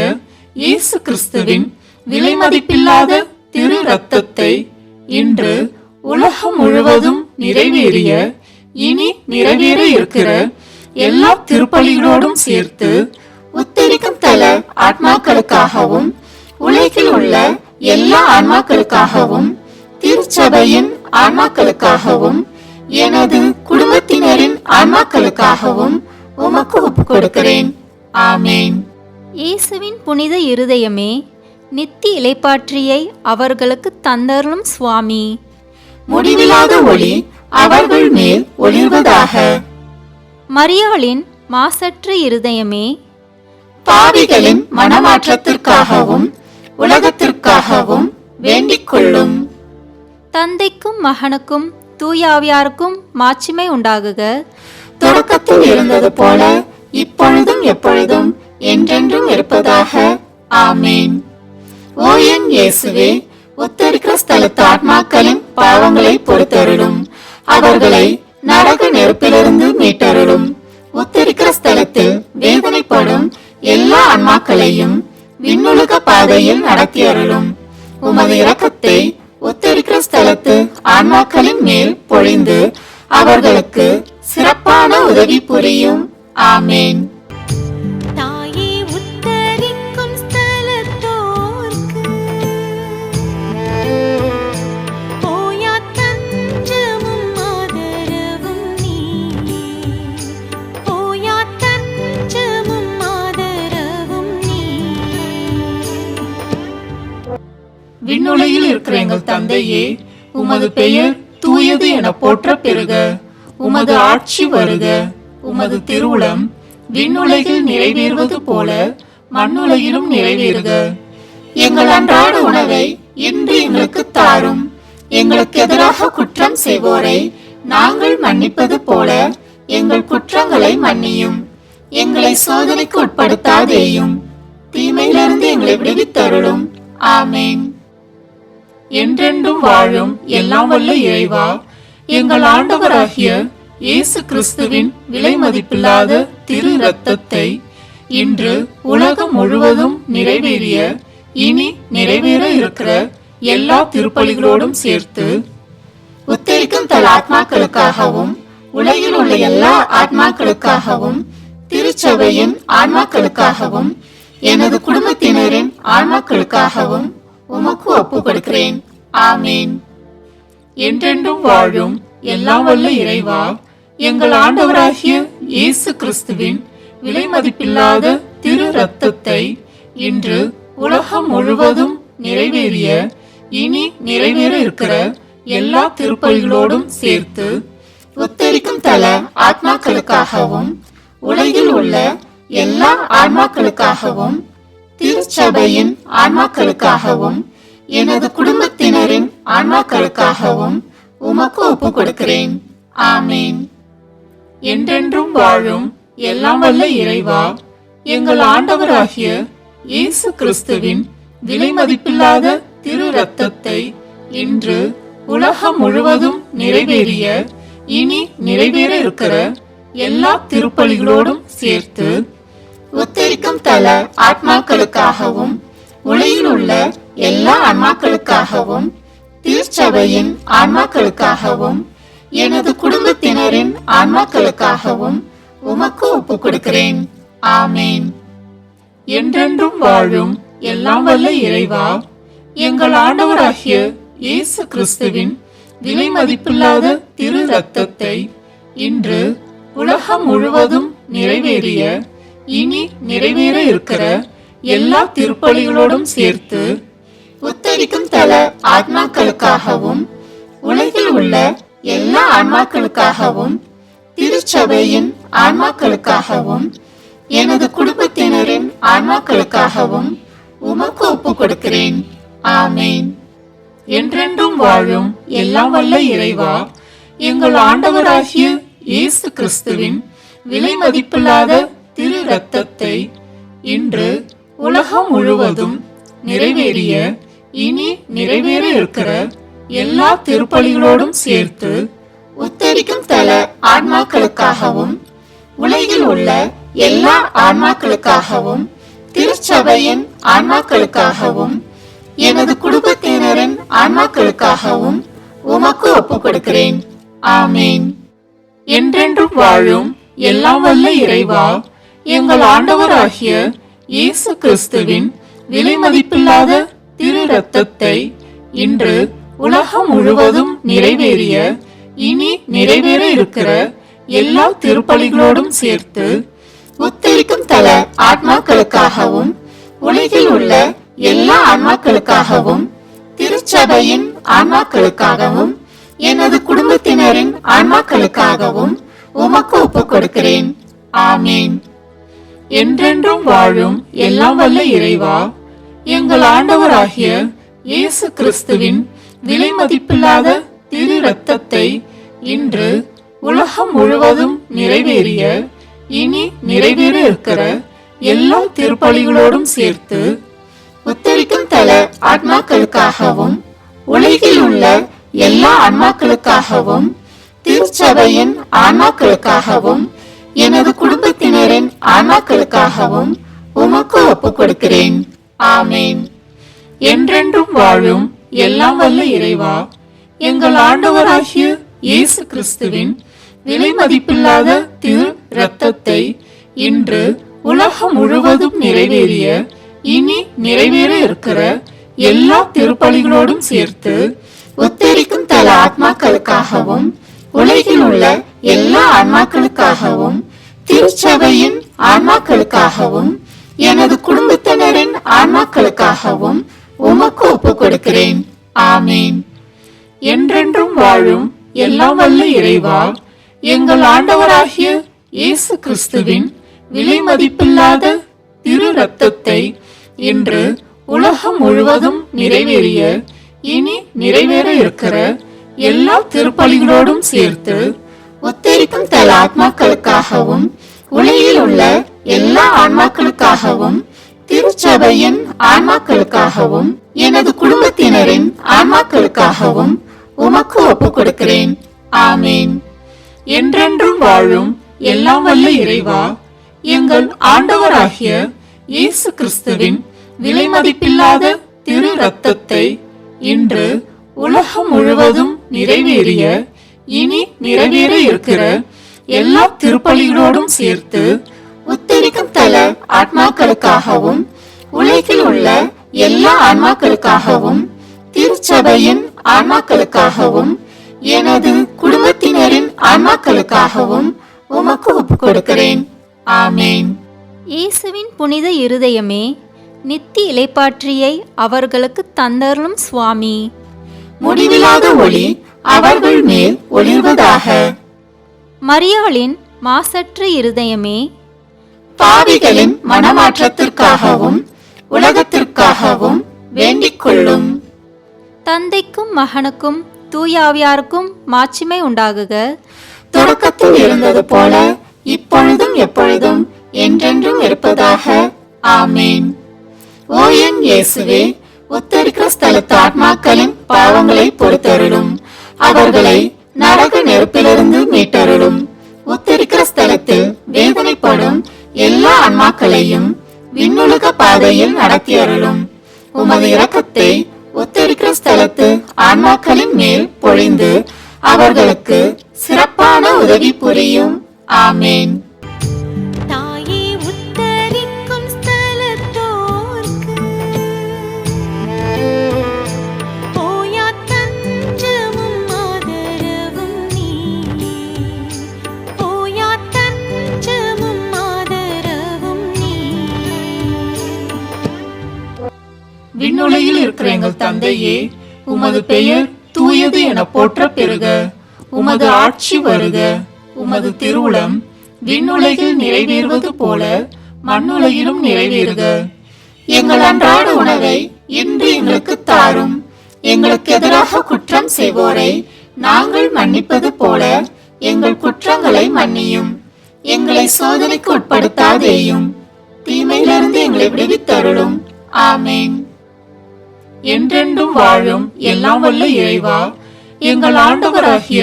இயேசு கிறிஸ்துவின் விலை மதிப்பில்லாத திரு இரத்தத்தை இன்று உலகம் முழுவதும் நிறைவேறிய இனி நிறைவேற இருக்கிற எல்லா திருப்பலிகளோடும் சேர்த்து உத்தரிக்கும் தல ஆத்மாக்களுக்காகவும் உலகில் உள்ள எல்லா ஆன்மாக்களுக்காகவும் திருச்சபையின் ஆன்மாக்களுக்காகவும் எனது குடும்பத்தினரின் ஆன்மாக்களுக்காகவும் உமக்கு ஒப்புக் கொடுக்கிறேன். ஆமேன். இயேசுவின் புனித இருதயமே, நித்திய இளைப்பாற்றியை அவர்களுக்கு தந்தருளும் சுவாமி. முடிவில்லாத ஒளி அவர்கள் மேல் ஒளிர்வதாக. மரியாளின் மாசற்ற இருதயமே, பாவிகளின் மனமாற்றத்திற்காகவும் உலகத்திற்காகவும் வேண்டிக் கொள்ளும். தந்தைக்கும் மகனுக்கும் தூயாவியாருக்கும் மாட்சிமை உண்டாகுக. தொடக்கத்தில் இருந்தது போல இப்பொழுதும் எப்பொழுதும் என்றென்றும் இருப்பதாக. ஆமேன். ஓ என் இயேசுவே, உத்தரிக்கிற ஸ்தலத்து ஆத்மாக்களின் பாவங்களை பொறுத்தருளும். அவர்களை நரக நெருப்பிலிருந்து மீட்டருளும். உத்தரிக்கிற ஸ்தலத்தில் வேதனைப்படும் எல்லா ஆன்மாக்களையும் விண்ணுலக பாதையில் நடத்தியருளும். உமது இரக்கத்தை உத்தரிக்கிற ஸ்தலத்து ஆன்மாக்களின் மேல் பொழிந்து அவர்களுக்கு சிறப்பான உதவி புரியும். ஆமேன். தாயே உத்தரிக்கும் ஸ்தலத்தோர்க்கு போயா தஞ்சமும் ஆதரவும் நீயே. போயா தஞ்சமும் ஆதரவும் நீயே. விண்ணுலகில் இருக்கிற எங்கள் தந்தையே, உமது பெயர் தூயது என போற்ற பெறுக. உமது ஆட்சி வருக. உமது திருவுளம் விண்ணுலகில் நிறைவேறுவது போல மண்ணுலகிலும் நிறைவேறுக. எங்கள் அன்றாட உணவை இன்று எங்களுக்கு தாரும். எங்களுக்கு எதிராக குற்றம் செய்வோரை நாங்கள் மன்னிப்பது போல எங்கள் குற்றங்களை மன்னியும். எங்களை சோதனைக்கு உட்படுத்தாதேயும், தீமையிலிருந்து எங்களை விடுவித்தருளும். ஆமேன். என்றென்றும் வாழும் எல்லாம் வல்ல இறைவா, எங்கள் ஆண்டவராகிய இயேசு கிறிஸ்துவின் விலை மதிப்பில்லாத திரு இரத்தத்தை இன்று உலகம் முழுவதும் நிறைவேறிய இனி நிறைவேற இருக்கிற எல்லா திருப்பலிகளோடும் சேர்த்து உத்தரிக்கும் தல ஆத்மாக்களுக்காகவும் உலகில் உள்ள எல்லா ஆத்மாக்களுக்காகவும் திருச்சபையின் ஆன்மாக்களுக்காகவும் எனது குடும்பத்தினரின் ஆன்மாக்களுக்காகவும் உமக்கு ஒப்புக் கொடுக்கிறேன். ஆமேன். என்றென்றும் வாழும் எல்லாம் வல்ல இறைவா, எங்கள் ஆண்டவராகிய இயேசு கிறிஸ்துவின் விலை மதிப்பில்லாத திரு இரத்தத்தை இன்று உலகம் முழுவதும் நிறைவேறிய இனி நிறைவேற இருக்கிற எல்லா திருப்பலிகளோடும் சேர்த்து உத்தரிக்கும் தல ஆத்மாக்களுக்காகவும் உலகில் உள்ள எல்லா ஆன்மாக்களுக்காகவும் திருச்சபையின் ஆன்மாக்களுக்காகவும் எனது குடும்பத்தினரின் ஆன்மாக்களுக்காகவும் உமக்கு ஒப்புக் கொடுக்கிறேன். ஆமேன். என்றென்றும் வாழும் எல்லாம் வல்ல இறைவா, எங்கள் ஆண்டவராகிய இயேசு கிறிஸ்துவின் விலை மதிப்பில்லாத திரு இரத்தத்தை இன்று உலகம் முழுவதும் நிறைவேறிய இனி நிறைவேற இருக்கிற எல்லா திருப்பலிகளோடும் சேர்த்து உத்தரிக்கும் தல ஆத்மாக்களுக்காகவும் உலகில் உள்ள எல்லா ஆன்மாக்களுக்காகவும் திருச்சபையின் ஆன்மாக்களுக்காகவும் எனது குடும்பத்தினரின் ஆன்மாக்களுக்காகவும் உமக்கு ஒப்புக் கொடுக்கிறேன். ஆமேன். என்றென்றும் வாழும் எல்லாம் வல்ல இறைவா, எங்கள் ஆண்டவராகிய இயேசு கிறிஸ்துவின் விலை மதிப்பில்லாத திரு இரத்தத்தை இன்று உலகம் முழுவதும் நிறைவேறிய இனி நிறைவேற இருக்கிற எல்லா திருப்பலிகளோடும் சேர்த்து உத்தரிக்கும் தல ஆத்மாக்களுக்காகவும் உலகில் உள்ள எல்லா ஆன்மாக்களுக்காகவும் திருச்சபையின் ஆன்மாக்களுக்காகவும் எனது குடும்பத்தினரின் ஆன்மாக்களுக்காகவும் உமக்கு ஒப்பு கொடுக்கிறேன். ஆமேன். என்றென்றும் வாழும் எல்லாம் வல்ல இறைவா, எங்கள் ஆண்டவராகிய இயேசு கிறிஸ்துவின் விலை மதிப்பில்லாத திரு இரத்தத்தை இன்று உலகம் முழுவதும் நிறைவேறிய இனி நிறைவேற இருக்கிற எல்லா திருப்பலிகளோடும் சேர்த்து உத்தரிக்கும் தல ஆன்மாக்களுக்காகவும் உலகில் உள்ள எல்லா ஆன்மாக்களுக்காகவும் திருச்சபையின் ஆன்மாக்களுக்காகவும் எனது குடும்பத்தினரின் ஆன்மாக்களுக்காகவும் உமக்கு ஒப்பு கொடுக்கிறேன். ஆமேன். என்றென்றும் வாழும் எல்லாம் வல்ல இறைவா, எங்கள் ஆண்டவராகிய இயேசு கிறிஸ்துவின் விலை மதிப்பில்லாத திரு இரத்தத்தை இன்று உலகம் முழுவதும் நிறைவேறிய இனி நிறைவேற இருக்கிற எல்லா திருப்பலிகளோடும் சேர்த்து உத்தரிக்கும் தல ஆன்மாக்களுக்காகவும் உலகில் உள்ள எல்லா ஆன்மாக்களுக்காகவும் திருச்சபையின் ஆன்மாக்களுக்காகவும் எனது குடும்பத்தினரின் ஆன்மாக்களுக்காகவும் உமக்கு ஒப்பு கொடுக்கிறேன். ஆமேன். என்றென்றும் வாழும் எல்லாம் வல்ல இறைவா, எங்கள் ஆண்டவராகிய இயேசு கிறிஸ்துவின் விலை மதிப்பில்லாத திரு இரத்தத்தை இன்று உலகம் முழுவதும் நிறைவேறிய இனி நிறைவேற இருக்கிற எல்லா திருப்பலிகளோடும் சேர்த்து உத்தரிக்கும் தல ஆன்மாக்களுக்காகவும் உலகில் உள்ள எல்லா ஆன்மாக்களுக்காகவும் திருச்சபையின் ஆன்மாக்களுக்காகவும் எனது குடும்பத்தினரின் ஆன்மாக்களுக்காகவும் உமக்கு ஒப்பு கொடுக்கிறேன். ஆமேன். என்றென்றும் வாழும் எல்லாம் வல்ல இறைவா, எங்கள் ஆண்டவராகிய இயேசு கிறிஸ்துவின் விலை மதிப்பில்லாத திரு இரத்தத்தை இன்று உலகம் முழுவதும் நிறைவேறிய இனி நிறைவேற இருக்கிற எல்லா திருப்பலிகளோடும் சேர்த்து உத்தரிக்கும் தல ஆத்மாக்களுக்காகவும் உலகில் உள்ள எல்லா ஆன்மாக்களுக்காகவும் திருச்சபையின் ஆன்மாக்களுக்காகவும் எனது குடும்பத்தினரின் ஆன்மாக்களுக்காகவும் உமக்கு ஒப்பு கொடுக்கிறேன். ஆமேன். என்றென்றும் வாழும் எல்லாம் வல்ல இறைவா, எங்கள் ஆண்டவராகிய இயேசு கிறிஸ்துவின் விலை மதிப்பில்லாத திரு இரத்தத்தை இன்று உலகம் முழுவதும் நிறைவேறிய இனி நிறைவேற இருக்கிற எல்லா திருப்பலிகளோடும் சேர்த்து உத்தரிக்கும் தல ஆத்மாக்களுக்காகவும் உலகில் உள்ள எல்லா ஆன்மாக்களுக்காகவும் திருச்சபையின் ஆன்மாக்களுக்காகவும் எனது குடும்பத்தினரின் ஆன்மாக்களுக்காகவும் உமக்கு ஒப்பு கொடுக்கிறேன். ஆமேன். என்றென்றும் வாழும் எல்லாம் வல்ல இறைவா, எங்கள் ஆண்டவராகிய இயேசு கிறிஸ்துவின் விலை மதிப்பில்லாத திரு இரத்தத்தை இன்று உலகம் முழுவதும் நிறைவேறிய இனி நிறைவேற இருக்கிற எல்லா திருப்பலிகளோடும் சேர்த்து உத்தரிக்கும் தல ஆத்மாக்களுக்காகவும் உலகில் உள்ள எல்லா ஆன்மாக்களுக்காகவும் திருச்சபையின் ஆன்மாக்களுக்காகவும் எனது குடும்பத்தினரின் ஆன்மாக்களுக்காகவும் உமக்கு ஒப்பு கொடுக்கிறேன். ஆமேன். இயேசுவின் புனித இருதயமே, நித்திய இளைப்பாற்றியை அவர்களுக்கு தந்தருளும் சுவாமி. முடிவில்லாத ஒளி அவர்கள் மேல் ஒளிர்வதாக. மரியாளின் மாசற்ற இருதயமே, பாவிகளின் மனமாற்றத்திற்காகவும் உலகத்திற்காகவும் வேண்டிக் கொள்ளும். தந்தைக்கும் மகனுக்கும் தூயாவியாருக்கும் மாட்சிமை உண்டாகுக. தொடக்கத்தில் இருந்தது போல இப்பொழுதும் எப்பொழுதும் என்றென்றும் இருப்பதாக. ஆமேன். ஓ என் இயேசுவே, உத்தரிக்கிற ஸ்தலத்து ஆத்மாக்களின் பாவங்களை பொறுத்தருளும், அவர்களை நரக நெருப்பிலிருந்து மீட்டருளும். உத்தரிக்கிற ஸ்தலத்தில் வேதனைப்படும் எல்லா ஆன்மாக்களையும் விண்ணுலக பாதையில் நடத்தியருளும். உமது இரக்கத்தை உத்தரிக்கிற ஸ்தலத்து ஆன்மாக்களின் மேல் பொழிந்து அவர்களுக்கு சிறப்பான உதவி புரியும். ஆமேன். தாயே உத்தரிக்கும் ஸ்தலத்தோர்க்கு போயா தஞ்சமும் ஆதரவும் நீயே. போயா தஞ்சமும் ஆதரவும் நீயே. விண்ணுலகில் இருக்கிற எங்கள் தந்தையே, உமது பெயர் தூயது என போற்ற பெறுக. உமது ஆட்சி வருக. உமது திருவுளம் விண்ணுலகில் நிறைவேறுவது போல மண்ணுலகிலும் நிறைவேறுக. எங்கள் அன்றாட உணவை இன்று எங்களுக்கு தாரும். எங்களுக்கு எதிராக குற்றம் செய்வோரை நாங்கள் மன்னிப்பது போல எங்கள் குற்றங்களை மன்னியும். எங்களை சோதனைக்கு உட்படுத்தாதேயும், தீமையிலிருந்து எங்களை விடுவித்தருளும். ஆமேன். என்றென்றும் வாழும் எல்லாம் வல்ல இறைவா, எங்கள் ஆண்டவராகிய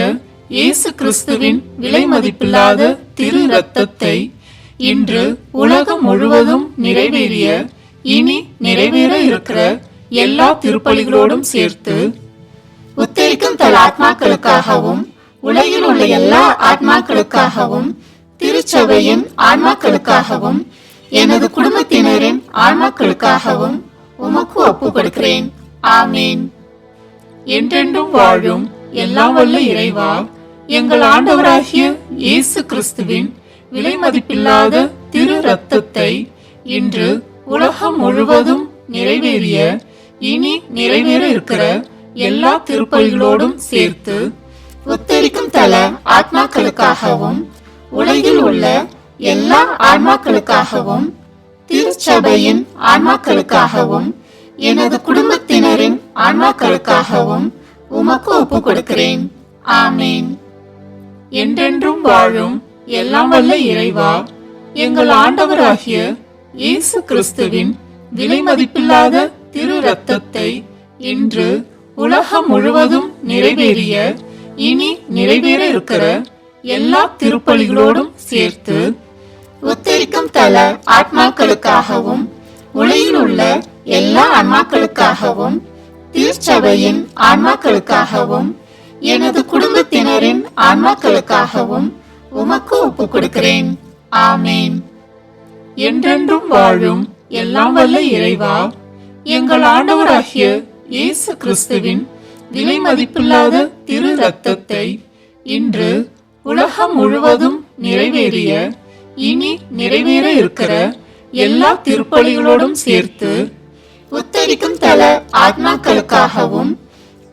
இயேசு கிறிஸ்துவின் விலை மதிப்பில்லாத திரு இரத்தத்தை இன்று உலகம் முழுவதும் நிறைவேறிய இனி நிறைவேற இருக்கிற எல்லா திருப்பலிகளோடும் சேர்த்து உத்தரிக்கும் தல ஆத்மாக்களுக்காகவும் உலகில் உள்ள எல்லா ஆத்மாக்களுக்காகவும் திருச்சபையின் ஆன்மாக்களுக்காகவும் எனது குடும்பத்தினரின் ஆன்மாக்களுக்காகவும் உமக்கு ஒப்பு கொடுக்கிறேன். ஆமேன். என்றென்றும் வாழும் எல்லாம் வல்ல இறைவா, எங்கள் ஆண்டவராகிய இயேசு கிறிஸ்துவின் விலை மதிப்பில்லாத திரு இரத்தத்தை இன்று உலகம் முழுவதும் நிறைவேறிய இனி நிறைவேற இருக்கிற எல்லா திருப்பலிகளோடும் சேர்த்து உத்தரிக்கும் தல ஆத்மாக்களுக்காகவும் உலகில் உள்ள எல்லா ஆன்மாக்களுக்காகவும் திருச்சபையின் ஆன்மாக்களுக்காகவும் எனது குடும்பத்தினரின் ஆன்மாக்களுக்காகவும் உமக்கு ஒப்பு கொடுக்கிறேன். ஆமேன். என்றென்றும் வாழும் எல்லாம் வல்ல இறைவா, எங்கள் ஆண்டவராகிய இயேசு கிறிஸ்துவின் விலை மதிப்பில்லாத திரு இரத்தத்தை இன்று உலகம் முழுவதும் நிறைவேறிய இனி நிறைவேற இருக்கிற எல்லா திருப்பலிகளோடும் சேர்த்து உத்தரிக்கும் தல ஆத்மாக்களுக்காகவும் உலகில் உள்ள எல்லா ஆன்மாக்களுக்காகவும் திருச்சபையின் ஆன்மாக்களுக்காகவும் எனது குடும்பத்தினரின் ஆன்மாக்களுக்காகவும் உமக்கு ஒப்பு கொடுக்கிறேன். ஆமேன். என்றென்றும் வாழும் எல்லாம் வல்ல இறைவா, எங்கள் ஆண்டவராகிய இயேசு கிறிஸ்துவின் விலை மதிப்பில்லாத திரு இரத்தத்தை இன்று உலகம் முழுவதும் நிறைவேறிய இனி நிறைவேற இருக்கிற எல்லா திருப்பலிகளோடும் சேர்த்து உத்தரிக்கும் தல ஆத்மாக்களுக்காகவும்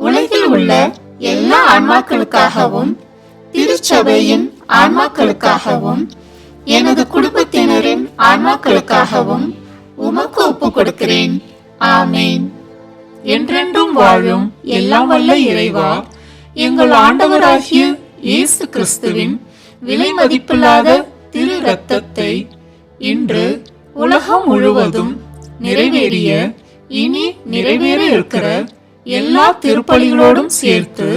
உலகில் உள்ள எல்லா ஆன்மாக்களுக்காகவும் திருச்சபையின் ஆன்மாக்களுக்காகவும் எனது குடும்பத்தினரின் ஆன்மாக்களுக்காகவும் உமக்கு ஒப்பு கொடுக்கிறேன். ஆமேன். என்றென்றும் வாழும் எல்லாம் வல்ல இறைவா, எங்கள் ஆண்டவராகிய இயேசு கிறிஸ்துவின் விலை மதிப்பில்லாத திரு இரத்தத்தை இன்று உலகம் முழுவதும் நிறைவேறிய இனி நிறைவேற இருக்கிற எல்லா திருப்பலிகளோடும் சேர்த்து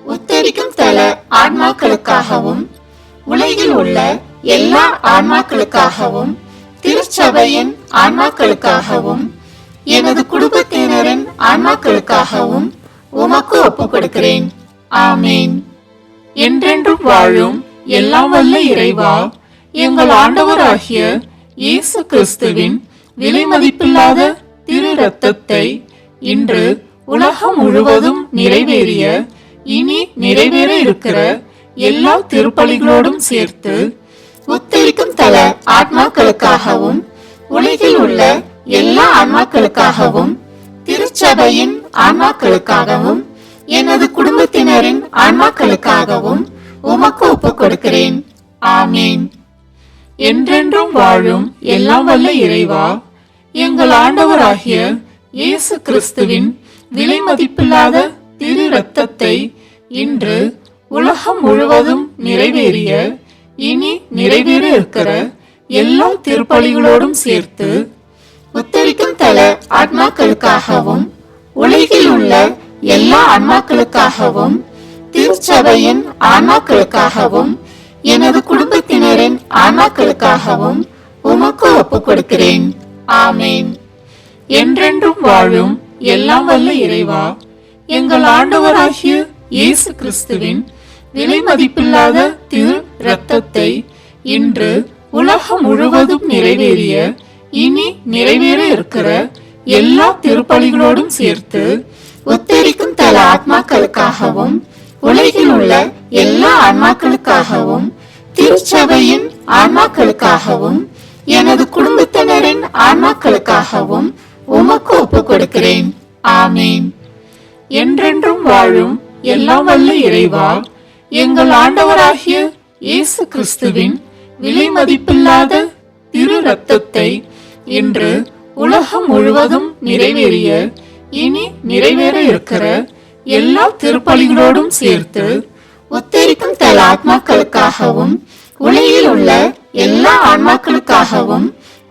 உத்தரிக்கும் தல ஆன்மாக்களுக்காகவும் உலகில் உள்ள எல்லா ஆன்மாக்களுக்காகவும் திருச்சபையின் ஆன்மாக்களுக்காகவும் எனது குடும்பத்தினரின் ஆன்மாக்களுக்காகவும் உமக்கு ஒப்பு கொடுக்கிறேன். ஆமேன். என்றென்றும் வாழும் எல்லாம் வல்ல இறைவா, எங்கள் ஆண்டவராகிய இயேசு கிறிஸ்துவின் விலை மதிப்பில்லாத திரு இரத்தத்தை இன்று உலகம் முழுவதும் நிறைவேறிய இனி நிறைவேற இருக்கிற எல்லா திருப்பலிகளோடும் சேர்த்து உத்தரிக்கும் தல ஆத்மாக்களுக்காகவும் உலகில் உள்ள எல்லா ஆன்மாக்களுக்காகவும் திருச்சபையின் ஆன்மாக்களுக்காகவும் எனது குடும்பத்தினரின் ஆன்மாக்களுக்காகவும் உமக்கு ஒப்பு கொடுக்கிறேன். ஆமேன். என்றென்றும் வாழும் எல்லாம் வல்ல இறைவா, எங்கள் ஆண்டவராகிய இயேசு கிறிஸ்துவின் விலை மதிப்பில்லாத திரு இரத்தத்தை இன்று உலகம் முழுவதும் நிறைவேறிய இனி நிறைவேற இருக்கிற எல்லா திருப்பலிகளோடும் சேர்த்து உத்தரிக்கும் தல ஆத்மாக்களுக்காகவும் உலகில் உள்ள எல்லா ஆன்மாக்களுக்காகவும் திருச்சபையின் ஆன்மாக்களுக்காகவும் எனது குடும்பத்தினரின் ஆன்மாக்களுக்காகவும் உமக்கு ஒப்பு கொடுக்கிறேன். ஆமேன். என்றென்றும் வாழும் எல்லாம் வல்ல இறைவா, எங்கள் ஆண்டவராகிய இயேசு கிறிஸ்துவின் விலை மதிப்பில்லாத திரு இரத்தத்தை இன்று உலகம் முழுவதும் நிறைவேறிய இனி நிறைவேற இருக்கிற எல்லா திருப்பலிகளோடும் சேர்த்து உத்தரிக்கும் தல ஆத்மாக்களுக்காகவும் உலகில் உள்ள எல்லா ஆன்மாக்களுக்காகவும் திருச்சபையின் ஆன்மாக்களுக்காகவும் எனது குடும்பத்தினரின் ஆன்மாக்களுக்காகவும் உமக்கு ஒப்பு கொடுக்கிறேன். ஆமேன். என்றென்றும் வாழும் எல்லாம் வல்ல இறைவா, எங்கள் ஆண்டவராகிய இயேசு கிறிஸ்துவின் விலை மதிப்பில்லாத திரு இரத்தத்தை இன்று உலகம் முழுவதும் நிறைவேறிய இனி நிறைவேற இருக்கிற எல்லா திருப்பலிகளோடும் சேர்த்து உத்தரிக்கும் தல ஆத்மாக்களுக்காகவும் உலகில் உள்ள எல்லா ஆன்மாக்களுக்காகவும்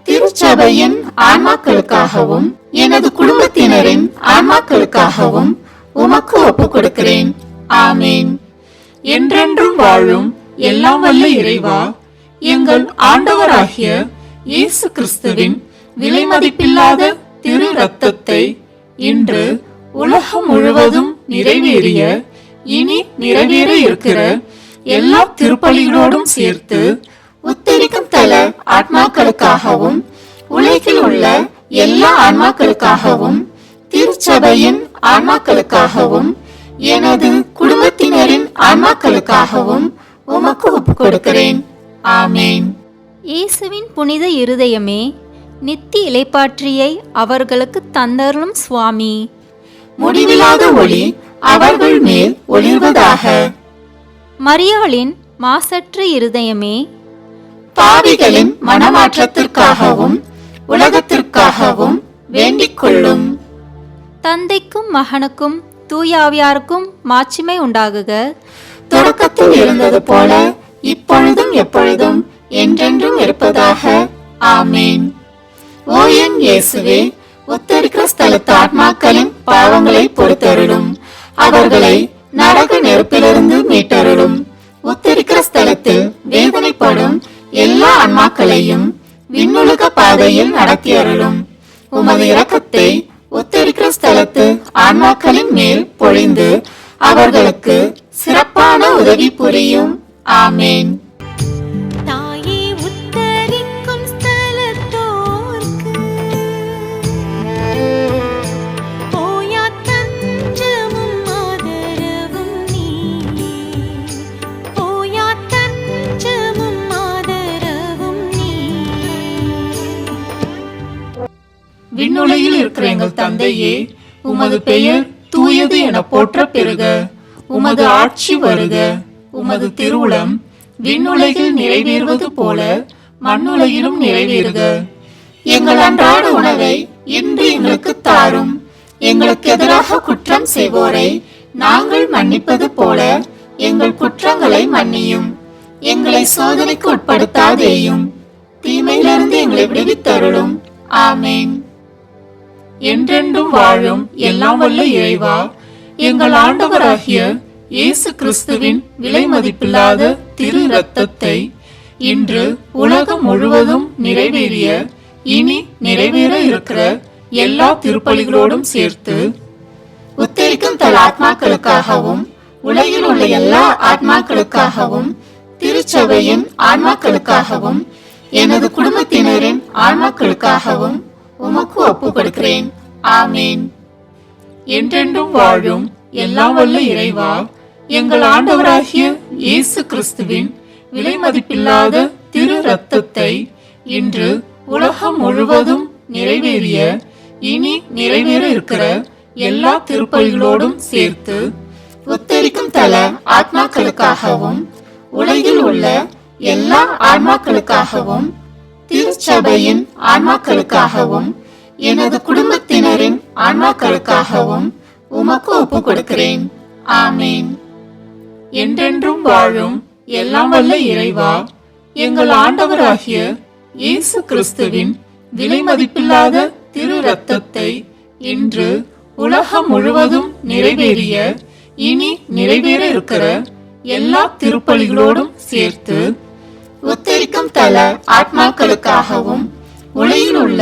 திருச்சபையின் ஆன்மாக்களுக்காகவும் எனது குடும்பத்தினரின் ஆன்மாக்களுக்காகவும் உமக்கு ஒப்புக் கொடுக்கிறேன். ஆமேன். என்றென்றும் வாழும் எல்லாம் வல்ல இறைவா, எங்கள் ஆண்டவராகிய இயேசு கிறிஸ்துவின் விலை மதிப்பில்லாத திரு இரத்தத்தை இன்று உலகம் முழுவதும் நிறைவேறிய இனி நிறைவேற இருக்கிற எல்லா திருப்பலிகளோடும் சேர்த்து உத்தரிக்கும் தல ஆத்மாக்களுக்காகவும் உலகில் உள்ள எல்லா ஆன்மாக்களுக்காகவும் திருச்சபையின் ஆன்மாக்களுக்காகவும் எனது குடும்பத்தினரின் ஆன்மாக்களுக்காகவும் உமக்கு ஒப்புக் கொடுக்கிறேன். ஆமேன். இயேசுவின் புனித இருதயமே, நித்திய இளைப்பாற்றியை அவர்களுக்கு தந்தருளும் சுவாமி. முடிவில்லாத ஒளி அவர்கள் மேல் ஒளிர்வதாக. மரியாளின் மாசற்ற இருதயமே, பாவிகளின் மனமாற்றத்திற்காகவும் உலகத்திற்காகவும் வேண்டிக் கொள்ளும். தந்தைக்கும் மகனுக்கும் தூயாவியாருக்கும் மாட்சிமை உண்டாகுக. தொடக்கத்தில் இருந்தது போல இப்பொழுதும் எப்பொழுதும் என்றென்றும் இருப்பதாக. ஆமேன். ஓ என் இயேசுவே, உத்தரிக்கிற ஸ்தலத்து ஆத்மாக்களின் பாவங்களை பொறுத்தருளும். அவர்களை நரக நெருப்பிலிருந்து மீட்டருளும். உத்தரிக்கிற ஸ்தலத்தில் வேதனைப்படும் எல்லா ஆன்மாக்களையும் விண்ணுலக பாதையில் நடத்தி அருளும். உமது இரக்கத்தை உத்தரிக்கிற ஸ்தலத்து ஆன்மாக்களின் மேல் பொழிந்து அவர்களுக்கு சிறப்பான உதவி புரியும். ஆமேன். தாயே உத்தரிக்கும் ஸ்தலத்தோர்க்கு ஓயா தஞ்சமும் ஆதரவும் நீயே. ஓயா தஞ்சமும் ஆதரவும் நீயே. விண்ணுலகில் இருக்கிற எங்கள் தந்தையே, உமது பெயர் தூயது என போற்ற பெறுக. உமது ஆட்சி வருக. உமது திருவுளம் விண்ணுலகில் நிறைவேறுவது போல மண்ணுலகிலும் நிறைவேறுக. எங்கள் அன்றாட உணவை இன்று எங்களுக்கு தாரும். எங்களுக்கு எதிராக குற்றம் செய்வோரை நாங்கள் மன்னிப்பது போல எங்கள் குற்றங்களை மன்னியும். எங்களை சோதனைக்கு உட்படுத்தாதேயும், தீமையிலிருந்து எங்களை விடுவித்தருளும். ஆமேன். என்றென்றும் வாழும் எல்லாம் வல்ல இறைவா, எங்கள் ஆண்டவராகிய இயேசு கிறிஸ்துவின் விலை மதிப்பில்லாத திரு இரத்தத்தை இன்று உலகம் முழுவதும் நிறைவேறிய இனி நிறைவேற இருக்கிற எல்லா திருப்பலிகளோடும் சேர்த்து உத்தரிக்கும் தல ஆத்மாக்களுக்காகவும் உலகில் உள்ள எல்லா ஆத்மாக்களுக்காகவும் திருச்சபையின் ஆன்மாக்களுக்காகவும் எனது குடும்பத்தினரின் ஆன்மாக்களுக்காகவும் உமக்கு ஒப்புக் கொடுக்கிறேன். ஆமேன். என்றென்றும் வாழும் எல்லாம் வல்ல இறைவா, எங்கள் ஆண்டவராகிய இயேசு கிறிஸ்துவின் விலை மதிப்பில்லாத திரு இரத்தத்தை இன்று உலகம் முழுவதும் நிறைவேறிய இனி நிறைவேற இருக்கிற எல்லா திருப்பலிகளோடும் சேர்த்து உத்தரிக்கும் தல ஆத்மாக்களுக்காகவும் உலகில் உள்ள எல்லா ஆன்மாக்களுக்காகவும் திருச்சபையின் ஆன்மாக்களுக்காகவும் எனது குடும்பத்தினரின் ஆன்மாக்களுக்காகவும் உமக்கு ஒப்புக் கொடுக்கிறேன். ஆமேன். என்றென்றும் வாழும் எல்லாம் வல்ல இறைவா, எங்கள் ஆண்டவராகிய இயேசு கிறிஸ்துவின் விலை மதிப்பில்லாத திரு இரத்தத்தை இன்று உலகம் முழுவதும் நிறைவேறிய இனி நிறைவேற இருக்கிற எல்லா திருப்பலிகளோடும் சேர்த்து உத்தரிக்கும் தல ஆத்மாக்களுக்காகவும் உலகில் உள்ள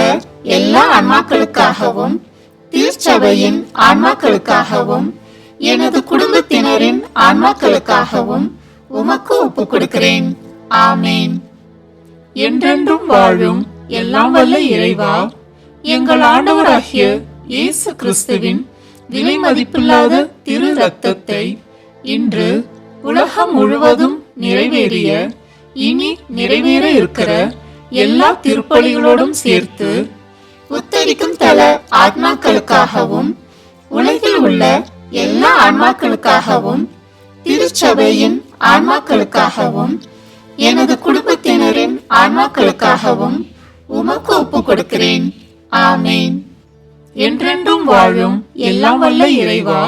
எல்லா ஆன்மாக்களுக்காகவும் திருச்சபையின் ஆன்மாக்களுக்காகவும் எனது குடும்பத்தினரின் ஆன்மாக்களுக்காகவும் உமக்கு ஒப்புக் கொடுக்கிறேன். ஆமேன். என்றென்றும் வாழும் எல்லாம் வல்ல இறைவா, எங்கள் ஆண்டவராகிய இயேசு கிறிஸ்துவின் விலை மதிப்பில்லாத திரு இரத்தத்தை இன்று உலகம் முழுவதும் நிறைவேறிய இனி நிறைவேற இருக்கிற எல்லா திருப்பலிகளோடும் சேர்த்து உத்தரிக்கும் தல ஆத்மாக்களுக்காகவும் உலகில் உள்ள எல்லா ஆன்மாக்களுக்காகவும் திருச்சபையின் ஆன்மாக்களுக்காகவும் எனது குடும்பத்தினரின் ஆன்மாக்களுக்காகவும் உமக்கு ஒப்பு கொடுக்கிறேன். ஆமேன். என்றென்றும் வாழும் எல்லாம் வல்ல இறைவா,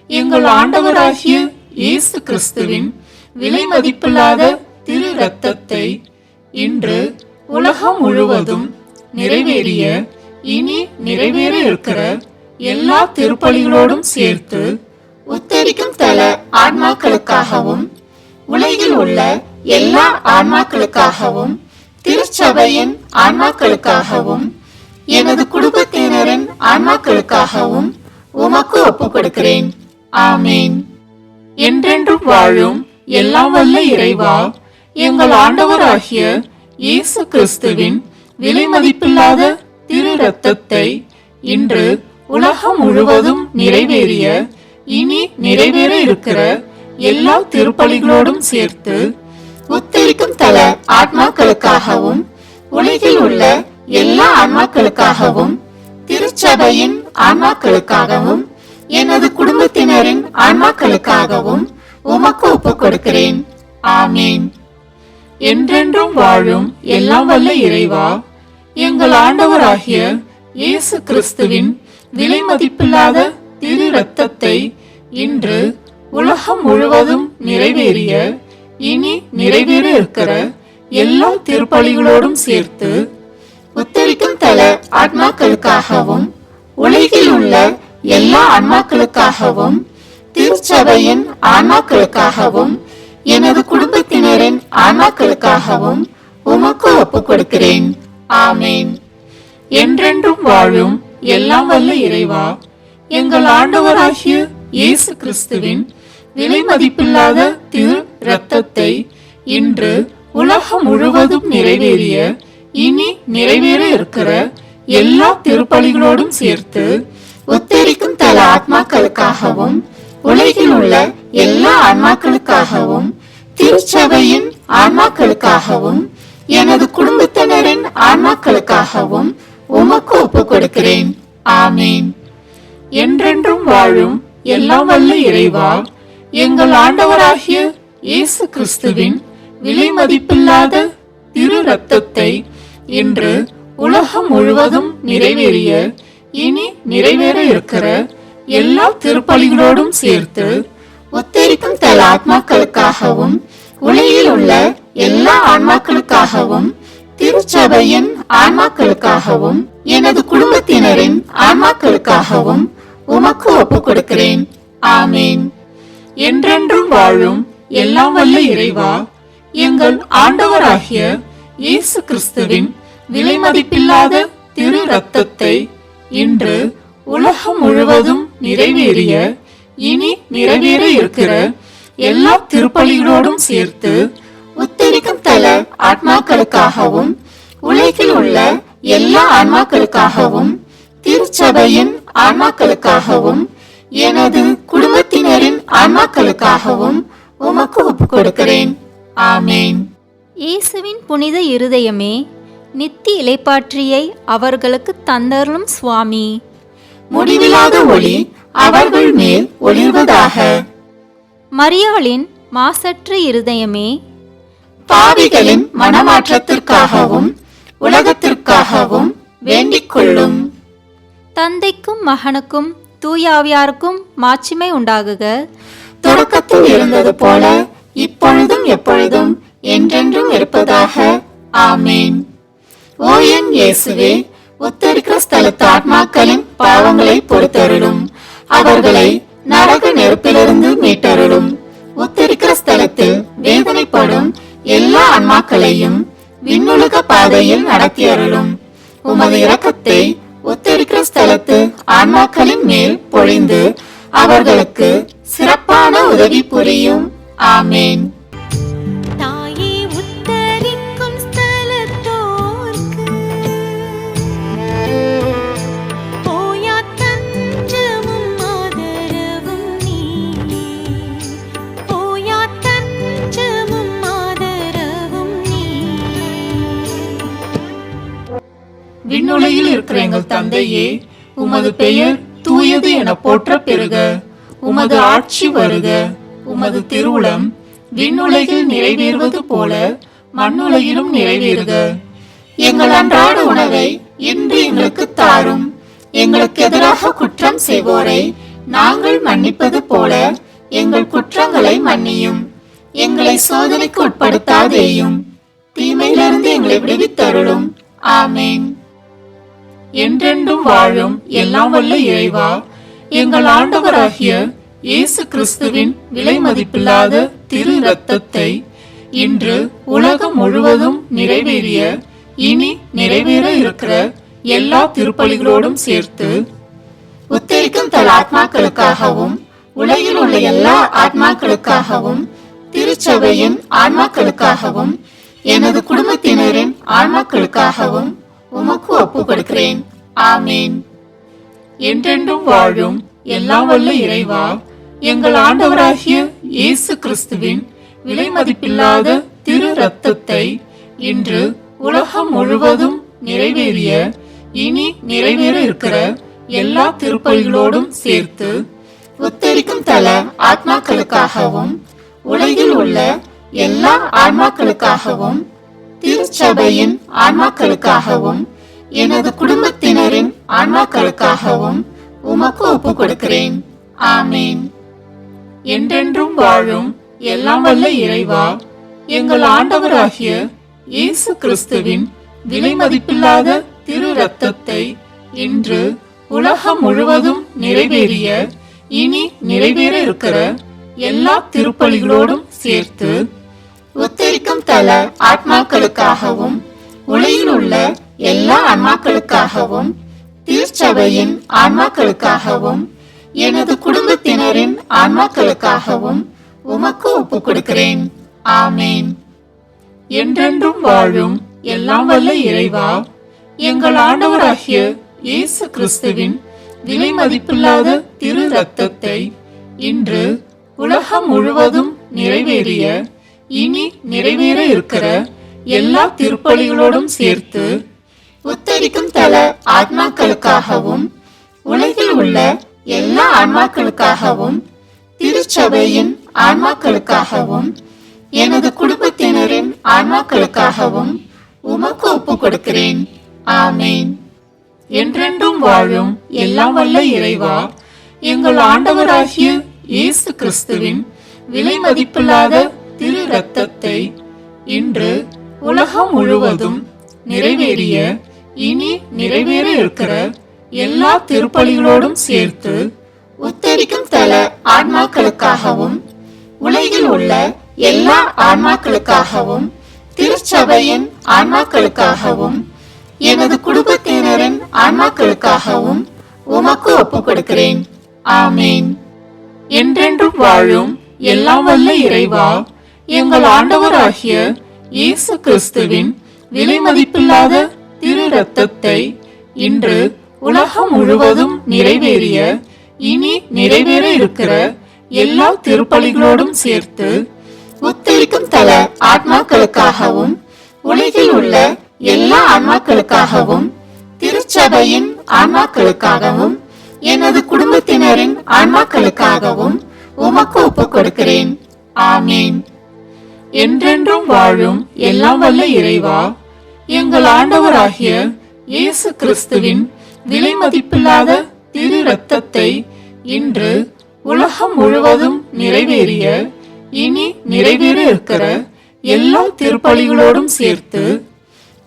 எங்கள் ஆண்டவராகிய இயேசு கிறிஸ்துவின் விலை மதிப்பில்லாத திரு இரத்தத்தை இன்று உலகம் முழுவதும் நிறைவேறிய இனி நிறைவேற இருக்கிற எல்லா திருப்பலிகளோடும் சேர்த்து உத்தரிக்கும் தல ஆன்மாக்களுக்காகவும் உலகில் உள்ள எல்லா ஆன்மாக்களுக்காகவும் திருச்சபையின் ஆன்மாக்களுக்காகவும் எனது குடும்பத்தினரின் ஆன்மாக்களுக்காகவும் உமக்கு ஒப்பு கொடுக்கிறேன். ஆமேன். என்றென்றும் வாழும் எல்லாம் வல்ல இறைவா, எங்கள் ஆண்டவராகிய இயேசு கிறிஸ்துவின் விலை மதிப்பில்லாத திரு இரத்தத்தை இன்று உலகம் முழுவதும் நிறைவேறிய இனி நிறைவேற இருக்கிற எல்லா திருப்பலிகளோடும் சேர்த்து உத்தரிக்கும் தல ஆத்மாக்களுக்காகவும் உலகில் உள்ள எல்லா ஆன்மாக்களுக்காகவும் திருச்சபையின் ஆன்மாக்களுக்காகவும் எனது குடும்பத்தினரின் ஆன்மாக்களுக்காகவும் உமக்கு ஒப்பு கொடுக்கிறேன். ஆமேன். என்றென்றும் வாழும் எல்லாம் வல்ல இறைவா, எங்கள் ஆண்டவராகிய இயேசு கிறிஸ்துவின் விலை மதிப்பில்லாத திரு இரத்தத்தை இன்று உலகம் முழுவதும் நிறைவேறிய இனி நிறைவேற இருக்கிற எல்லா திருப்பலிகளோடும் சேர்த்து உத்தரிக்கும் தல ஆத்மாக்களுக்காகவும் உலகில் உள்ள எல்லா ஆன்மாக்களுக்காகவும் திருச்சபையின் ஆன்மாக்களுக்காகவும் எனது குடும்பத்தினரின் ஆன்மாக்களுக்காகவும் உமக்கு ஒப்பு கொடுக்கிறேன். ஆமேன். என்றென்றும் வாழும் எல்லாம் வல்ல இறைவா, எங்கள் ஆண்டவராகிய இயேசு கிறிஸ்துவின் விலை மதிப்பில்லாத திரு இரத்தத்தை இன்று உலகம் முழுவதும் நிறைவேறிய இனி நிறைவேற இருக்கிற எல்லா திருப்பலிகளோடும் சேர்த்து உத்தரிக்கும் தல ஆத்மாக்களுக்காகவும் உலகில் உள்ள எல்லா ஆன்மாக்களுக்காகவும் திருச்சபையின் ஆன்மாக்களுக்காகவும் எனது குடும்பத்தினரின் ஆன்மாக்களுக்காகவும் உமக்கு ஒப்பு கொடுக்கிறேன். ஆமேன். என்றென்றும் வாழும் எல்லாம் வல்ல இறைவா, எங்கள் ஆண்டவராகிய இயேசு கிறிஸ்துவின் விலை மதிப்பில்லாத திரு இரத்தத்தை இன்று உலகம் முழுவதும் நிறைவேறிய இனி நிறைவேற இருக்கிற எல்லா திருப்பலிகளோடும் சேர்த்து உத்தரிக்கும் தல ஆத்மாக்களுக்காகவும் உலகில் உள்ள எல்லா ஆன்மாக்களுக்காகவும் திருச்சபையின் ஆன்மாக்களுக்காகவும் எனது குடும்பத்தினரின் ஆன்மாக்களுக்காகவும் உமக்கு ஒப்பு கொடுக்கிறேன். ஆமேன். என்றென்றும் வாழும் எல்லாம் வல்ல இறைவா, எங்கள் ஆண்டவராகிய இயேசு கிறிஸ்துவின் விலை மதிப்பில்லாத திரு இரத்தத்தை இன்று உலகம் முழுவதும் நிறைவேறிய இனி நிறைவேற இருக்கிற எல்லா திருப்பலிகளோடும் சேர்த்து உத்தரிக்கும் தல ஆத்மாக்களுக்காகவும் உலகில் உள்ள எல்லா ஆன்மாக்களுக்காகவும் திருச்சபையின் ஆன்மாக்களுக்காகவும் எனது குடும்பத்தினரின் ஆன்மாக்களுக்காகவும் உமக்கு ஒப்பு கொடுக்கிறேன். ஆமேன். இயேசுவின் புனித இருதயமே, நித்திய இளைப்பாற்றியை அவர்களுக்கு தந்தருளும் சுவாமி. முடிவில்லாத ஒளி அவர்கள் மேல் ஒளிர்வதாக. மரியாளின் மாசற்ற இருதயமே, பாவிகளின் மனமாற்றத்திற்காகவும் உலகத்திற்காகவும் வேண்டிக் கொள்ளும். தந்தைக்கும் மகனுக்கும் தூயாவியாருக்கும் மாட்சிமை உண்டாகுக. தொடக்கத்தில் இருந்தது போல இப்பொழுதும் எப்பொழுதும் என்றென்றும் இருப்பதாக. ஆமேன். ஓ என் இயேசுவே, உத்தரிக்கிற ஸ்தலத்து ஆத்மாக்களின் பாவங்களை பொறுத்தருளும். அவர்களை நரக நெருப்பிலிருந்து மீட்டருளும். உத்தரிக்கிற ஸ்தலத்தில் வேதனைப்படும் எல்லா ஆன்மாக்களையும் விண்ணுலக பாதையில் நடத்தியருளும். உமது இரக்கத்தை உத்தரிக்கிற ஸ்தலத்து ஆன்மாக்களின் மேல் பொழிந்து அவர்களுக்கு சிறப்பான உதவி புரியும். ஆமேன். தாயே உத்தரிக்கும் ஸ்தலத்தோர்க்கு போயா தஞ்சமும் ஆதரவும் நீயே. போயா தஞ்சமும் ஆதரவும் நீயே. விண்ணுலகில் இருக்கிற எங்கள் தந்தையே, உமது பெயர் தூயது என போற்ற பெறுக. உமது ஆட்சி வருக. உமது திருவுளம் விண்ணுலகில் நிறைவேறுவது போல மண்ணுலகிலும் நிறைவேறுக. எங்கள் அன்றாட உணவை இன்று எங்களுக்கு தாரும். எங்களுக்கு எதிராக குற்றம் செய்வோரை நாங்கள் மன்னிப்பது போல எங்கள் குற்றங்களை மன்னியும். எங்களை சோதனைக்கு உட்படுத்தாதேயும், தீமையிலிருந்து எங்களை விடுவித்தருளும். ஆமேன். என்றென்றும் வாழும் எல்லாம் வல்ல இறைவா, எங்கள் ஆண்டவராகிய இயேசு கிறிஸ்துவின் விலை மதிப்பில்லாத திரு இரத்தத்தை இன்று உலகம் முழுவதும் நிறைவேறிய இனி நிறைவேற இருக்கிற எல்லா திருப்பலிகளோடும் சேர்த்து உத்தரிக்கும் தல ஆத்மாக்களுக்காகவும் உலகில் உள்ள எல்லா ஆத்மாக்களுக்காகவும் திருச்சபையின் ஆன்மாக்களுக்காகவும் எனது குடும்பத்தினரின் ஆன்மாக்களுக்காகவும் உமக்கு ஒப்பு கொடுக்கிறேன். ஆமேன். என்றென்றும் வாழும் எல்லாம் வல்ல இறைவா, எங்கள் ஆண்டவராகிய இயேசு கிறிஸ்துவின் விலை மதிப்பில்லாத திரு இரத்தத்தை இன்று உலகம் முழுவதும் நிறைவேறிய இனி நிறைவேற இருக்கிற எல்லா திருப்பலிகளோடும் சேர்த்து உத்தரிக்கும் தல ஆத்மாக்களுக்காகவும் உலகில் உள்ள எல்லா ஆன்மாக்களுக்காகவும் திருச்சபையின் ஆன்மாக்களுக்காகவும் எனது குடும்பத்தினரின் ஆன்மாக்களுக்காகவும் உமக்கு ஒப்பு கொடுக்கிறேன். ஆமேன். என்றென்றும் வாழும் எல்லாம் வல்ல இறைவா, எங்கள் ஆண்டவராகிய இயேசு கிறிஸ்துவின் விலை மதிப்பில்லாத திரு இரத்தத்தை இன்று உலகம் முழுவதும் நிறைவேறிய இனி நிறைவேற இருக்கிற எல்லா திருப்பலிகளோடும் சேர்த்து உத்தரிக்கும் தல ஆத்மாக்களுக்காகவும் உலகில் உள்ள எல்லா ஆன்மாக்களுக்காகவும் திருச்சபையின் ஆன்மாக்களுக்காகவும் எனது குடும்பத்தினரின் ஆன்மாக்களுக்காகவும் உமக்கு ஒப்பு கொடுக்கிறேன். ஆமேன். என்றென்றும் வாழும் எல்லாம் வல்ல இறைவா, எங்கள் ஆண்டவராகிய இயேசு கிறிஸ்துவின் விலை மதிப்பில்லாத திரு இரத்தத்தை இன்று உலகம் முழுவதும் நிறைவேறிய இனி நிறைவேற இருக்கிற எல்லா திருப்பலிகளோடும் சேர்த்து உத்தரிக்கும் தல ஆத்மாக்களுக்காகவும் உலகில் உள்ள எல்லா ஆன்மாக்களுக்காகவும் திருச்சபையின் ஆன்மாக்களுக்காகவும் எனது குடும்பத்தினரின் ஆன்மாக்களுக்காகவும் உமக்கு ஒப்பு கொடுக்கிறேன். ஆமேன். என்றென்றும் வாழும் எல்லாம் வல்ல இறைவா, எங்கள் ஆண்டவராகிய இயேசு கிறிஸ்துவின் விலை மதிப்பில்லாத திரு இரத்தத்தை இன்று உலகம் முழுவதும் நிறைவேறிய இனி நிறைவேற இருக்கிற எல்லா திருப்பலிகளோடும் சேர்த்து உத்தரிக்கும் தல ஆன்மாக்களுக்காகவும் உலகில் உள்ள எல்லா ஆன்மாக்களுக்காகவும் திருச்சபையின் ஆன்மாக்களுக்காகவும் எனது குடும்பத்தினரின் ஆன்மாக்களுக்காகவும் உமக்கு ஒப்பு கொடுக்கிறேன். ஆமேன். என்றென்றும் வாழும் எல்லாம் வல்ல இறைவா, எங்கள் ஆண்டவராகிய இயேசு கிறிஸ்துவின் விலை மதிப்பில்லாத திரு இரத்தத்தை இன்று உலகம் முழுவதும் நிறைவேறிய இனி நிறைவேற இருக்கிற எல்லா திருப்பலிகளோடும் சேர்த்து உத்தரிக்கும் தல ஆத்மாக்களுக்காகவும் உலகில் உள்ள எல்லா ஆன்மாக்களுக்காகவும் திருச்சபையின் ஆன்மாக்களுக்காகவும் எனது குடும்பத்தினரின் ஆன்மாக்களுக்காகவும் உமக்கு ஒப்பு கொடுக்கிறேன். ஆமேன். என்றென்றும் வாழும் எல்லாம் வல்ல இறைவா, எங்கள் ஆண்டவராகிய இயேசு கிறிஸ்துவின் விலை மதிப்பில்லாத திரு இரத்தத்தை இன்று உலகம் முழுவதும் நிறைவேறிய இனி நிறைவேற இருக்கிற எல்லா திருப்பலிகளோடும் சேர்த்து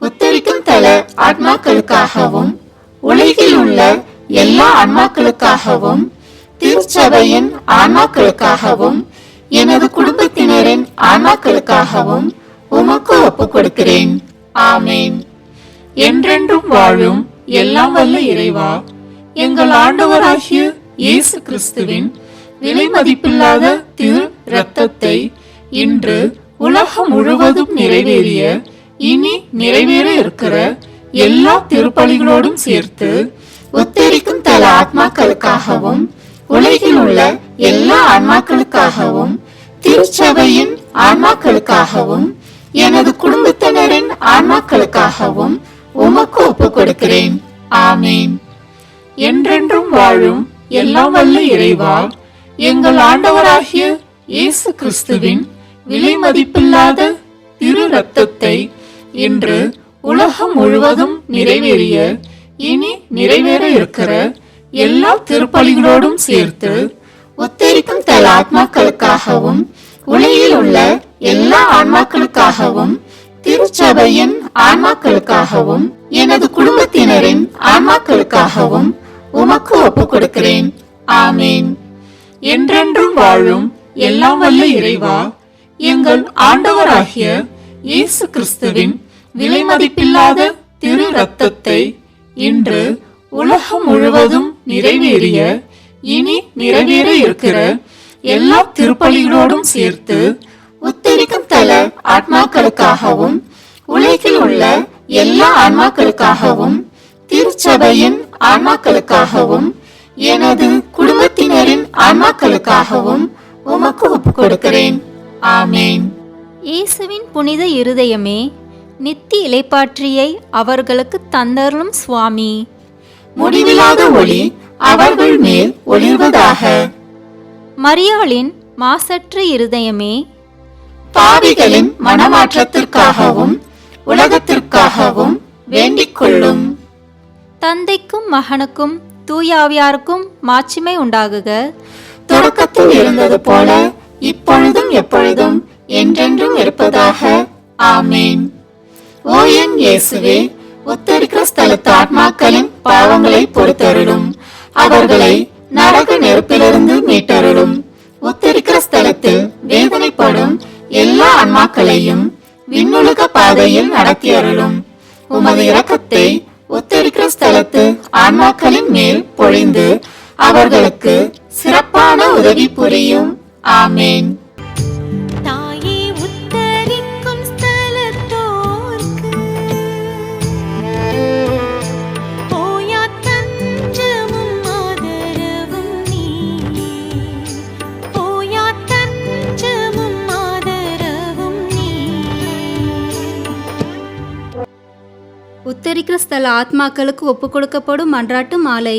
உத்தரிக்கும் தல ஆத்மாக்களுக்காகவும் உலகில் உள்ள எல்லா ஆன்மாக்களுக்காகவும் திருச்சபையின் ஆன்மாக்களுக்காகவும் எனது குடும்பத்தினரின் ஆன்மாக்களுக்காகவும் உமக்கு ஒப்பு கொடுக்கிறேன். ஆமேன். என்றென்றும் வாழும் எல்லாம் வல்ல இறைவா, எங்கள் ஆண்டவராகிய இயேசு கிறிஸ்துவின் விலை மதிப்பில்லாத திரு இரத்தத்தை இன்று உலகம் முழுவதும் நிறைவேறிய இனி நிறைவேற இருக்கிற எல்லா திருப்பலிகளோடும் சேர்த்து உத்தரிக்கும் தல ஆத்மாக்களுக்காகவும் உலகில் உள்ள எல்லா ஆன்மாக்களுக்காகவும் திருச்சபையின் ஆன்மாக்களுக்காகவும் எனது குடும்பத்தினரின் ஆன்மாக்களுக்காகவும் உமக்கு ஒப்பு கொடுக்கிறேன். ஆமேன். என்றென்றும் வாழும் எல்லாம் வல்ல இறைவா, எங்கள் ஆண்டவராகிய இயேசு கிறிஸ்துவின் விலை மதிப்பில்லாத திரு ரத்தத்தை இன்று உலகம் முழுவதும் நிறைவேறிய இனி நிறைவேற இருக்கிற எல்லா திருப்பலிகளோடும் சேர்த்து உத்தரிக்கும் தல ஆத்மாக்களுக்காகவும் உலகில் உள்ள எல்லா ஆன்மாக்களுக்காகவும் திருச்சபையின் ஆன்மாக்களுக்காகவும் எனது குடும்பத்தினரின் ஆன்மாக்களுக்காகவும் உமக்கு ஒப்புக் கொடுக்கிறேன். ஆமேன். என்றென்றும் வாழும் எல்லாம் வல்ல இறைவா, எங்கள் ஆண்டவராகிய இயேசு கிறிஸ்துவின் விலை மதிப்பில்லாத திரு ரத்தத்தை இன்று உலகம் முழுவதும் நிறைவேறிய இனி நிறைவேற இருக்கிற எல்லா திருப்பலிகளோடும் சேர்த்து உத்தரிக்கும் தல ஆத்மாக்களுக்காகவும் உலகில் உள்ள எல்லா ஆன்மாக்களுக்காகவும் திருச்சபையின் ஆன்மாக்களுக்காகவும் எனது குடும்பத்தினரின் ஆன்மாக்களுக்காகவும் உமக்கு ஒப்புக் கொடுக்கிறேன். ஆமேன். இயேசுவின் புனித இருதயமே, நித்திய இளைப்பாற்றியை அவர்களுக்கு தந்தருளும் சுவாமி. முடிவில்லாத ஒளி அவர்கள் மேல் ஒளிர்வதாக. மரியாளின் மாசற்ற இருதயமே, பாவிகளின் மனமாற்றத்திற்காகவும் உலகத்திற்காகவும் வேண்டிக் கொள்ளும். தந்தைக்கும் மகனுக்கும் தூயாவியாருக்கும் மாட்சிமை உண்டாகுக. தொடக்கத்தில் இருந்தது போல இப்பொழுதும் எப்பொழுதும் என்றென்றும் இருப்பதாக. ஆமேன். ஓ என் இயேசுவே, உத்தரிக்கிற ஸ்தலத்து ஆத்மாக்களின் பாவங்களை பொறுத்தருளும். அவர்களை நரக நெருப்பிலிருந்து மீட்டருளும். உத்தரிக்கிற ஸ்தலத்தில் வேதனைப்படும் எல்லா ஆன்மாக்களையும் விண்ணுலக பாதையில் நடத்தியருளும். உமது இரக்கத்தை உத்தரிக்கிற ஸ்தலத்து ஆன்மாக்களின் மேல் பொழிந்து அவர்களுக்கு சிறப்பான உதவி புரியும். ஆமேன். தாயே உத்தரிக்கும் ஸ்தலத்தோர்க்கு போயா தஞ்சமும் ஆதரவும் நீயே. போயா தஞ்சமும் ஆதரவும் நீயே. உத்தரிக்கிற ஸ்தல ஆத்மாக்களுக்கு ஒப்புக் கொடுக்கப்படும் மன்றாட்டு மாலை.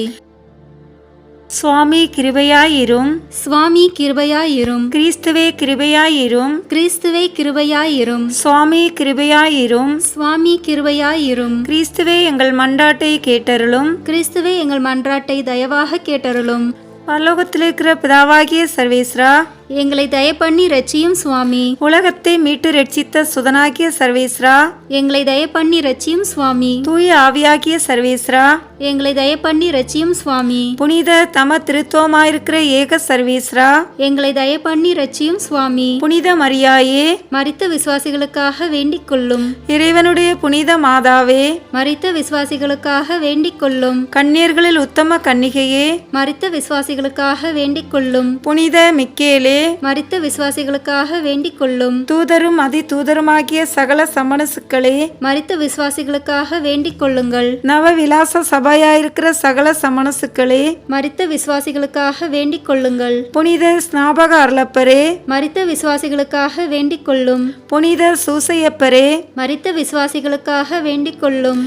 சுவாமி கிருபையாயிரும். சுவாமி கிருபையாயிரும். கிறிஸ்துவே கிருபையாயிரும். கிறிஸ்துவே கிருபையாயிரும். சுவாமி கிருபையாயிரும். சுவாமி கிருபையாயிரும். கிறிஸ்துவே எங்கள் மன்றாட்டை கேட்டருளும். கிறிஸ்துவே எங்கள் மன்றாட்டை தயவாக கேட்டருளும். பரலோகத்தில் இருக்கிற பிதாவாகிய சர்வேஸ்வரா, எங்களை தய பண்ணி ரட்சியும் சுவாமி. உலகத்தை மீட்டு ரட்சித்த சுதனாகிய சர்வேஸ்வரா, எங்களை தய பண்ணி ரட்சியும் சுவாமி. தூய ஆவியாகிய சர்வேஸ்வரா, எங்களை தய பண்ணி ரட்சியும் சுவாமி. புனித தம திருத்துவமாயிருக்கிற ஏக சர்வேஸ்வரா, எங்களை தய பண்ணி ரட்சியும் சுவாமி. புனித மரியாயே, மரித்த விசுவாசிகளுக்காக வேண்டிக் கொள்ளும். இறைவனுடைய புனித மாதாவே, மரித்த விசுவாசிகளுக்காக வேண்டிக் கொள்ளும். கன்னியர்களில் உத்தம கன்னிகையே, மரித்த விசுவாசிகளுக்காக வேண்டிக் கொள்ளும். புனித மிக்கேலே, மரித்த விசுவாசிகளுக்காக வேண்டிக் கொள்ளும். தூதரும் அதி தூதருமாகிய சகல சமணசுக்களே, மரித்த விசுவாசிகளுக்காக வேண்டிக் கொள்ளுங்கள். நவ விலாச சபையாயிருக்கிற சகல சமணசுக்களே, மரித்த விசுவாசிகளுக்காக வேண்டிக் கொள்ளுங்கள். புனித ஸ்நாபக அருளப்பரே, மரித்த விசுவாசிகளுக்காக வேண்டிக் கொள்ளும். புனித சூசையப்பரே, மரித்த விசுவாசிகளுக்காக வேண்டிக் கொள்ளும்.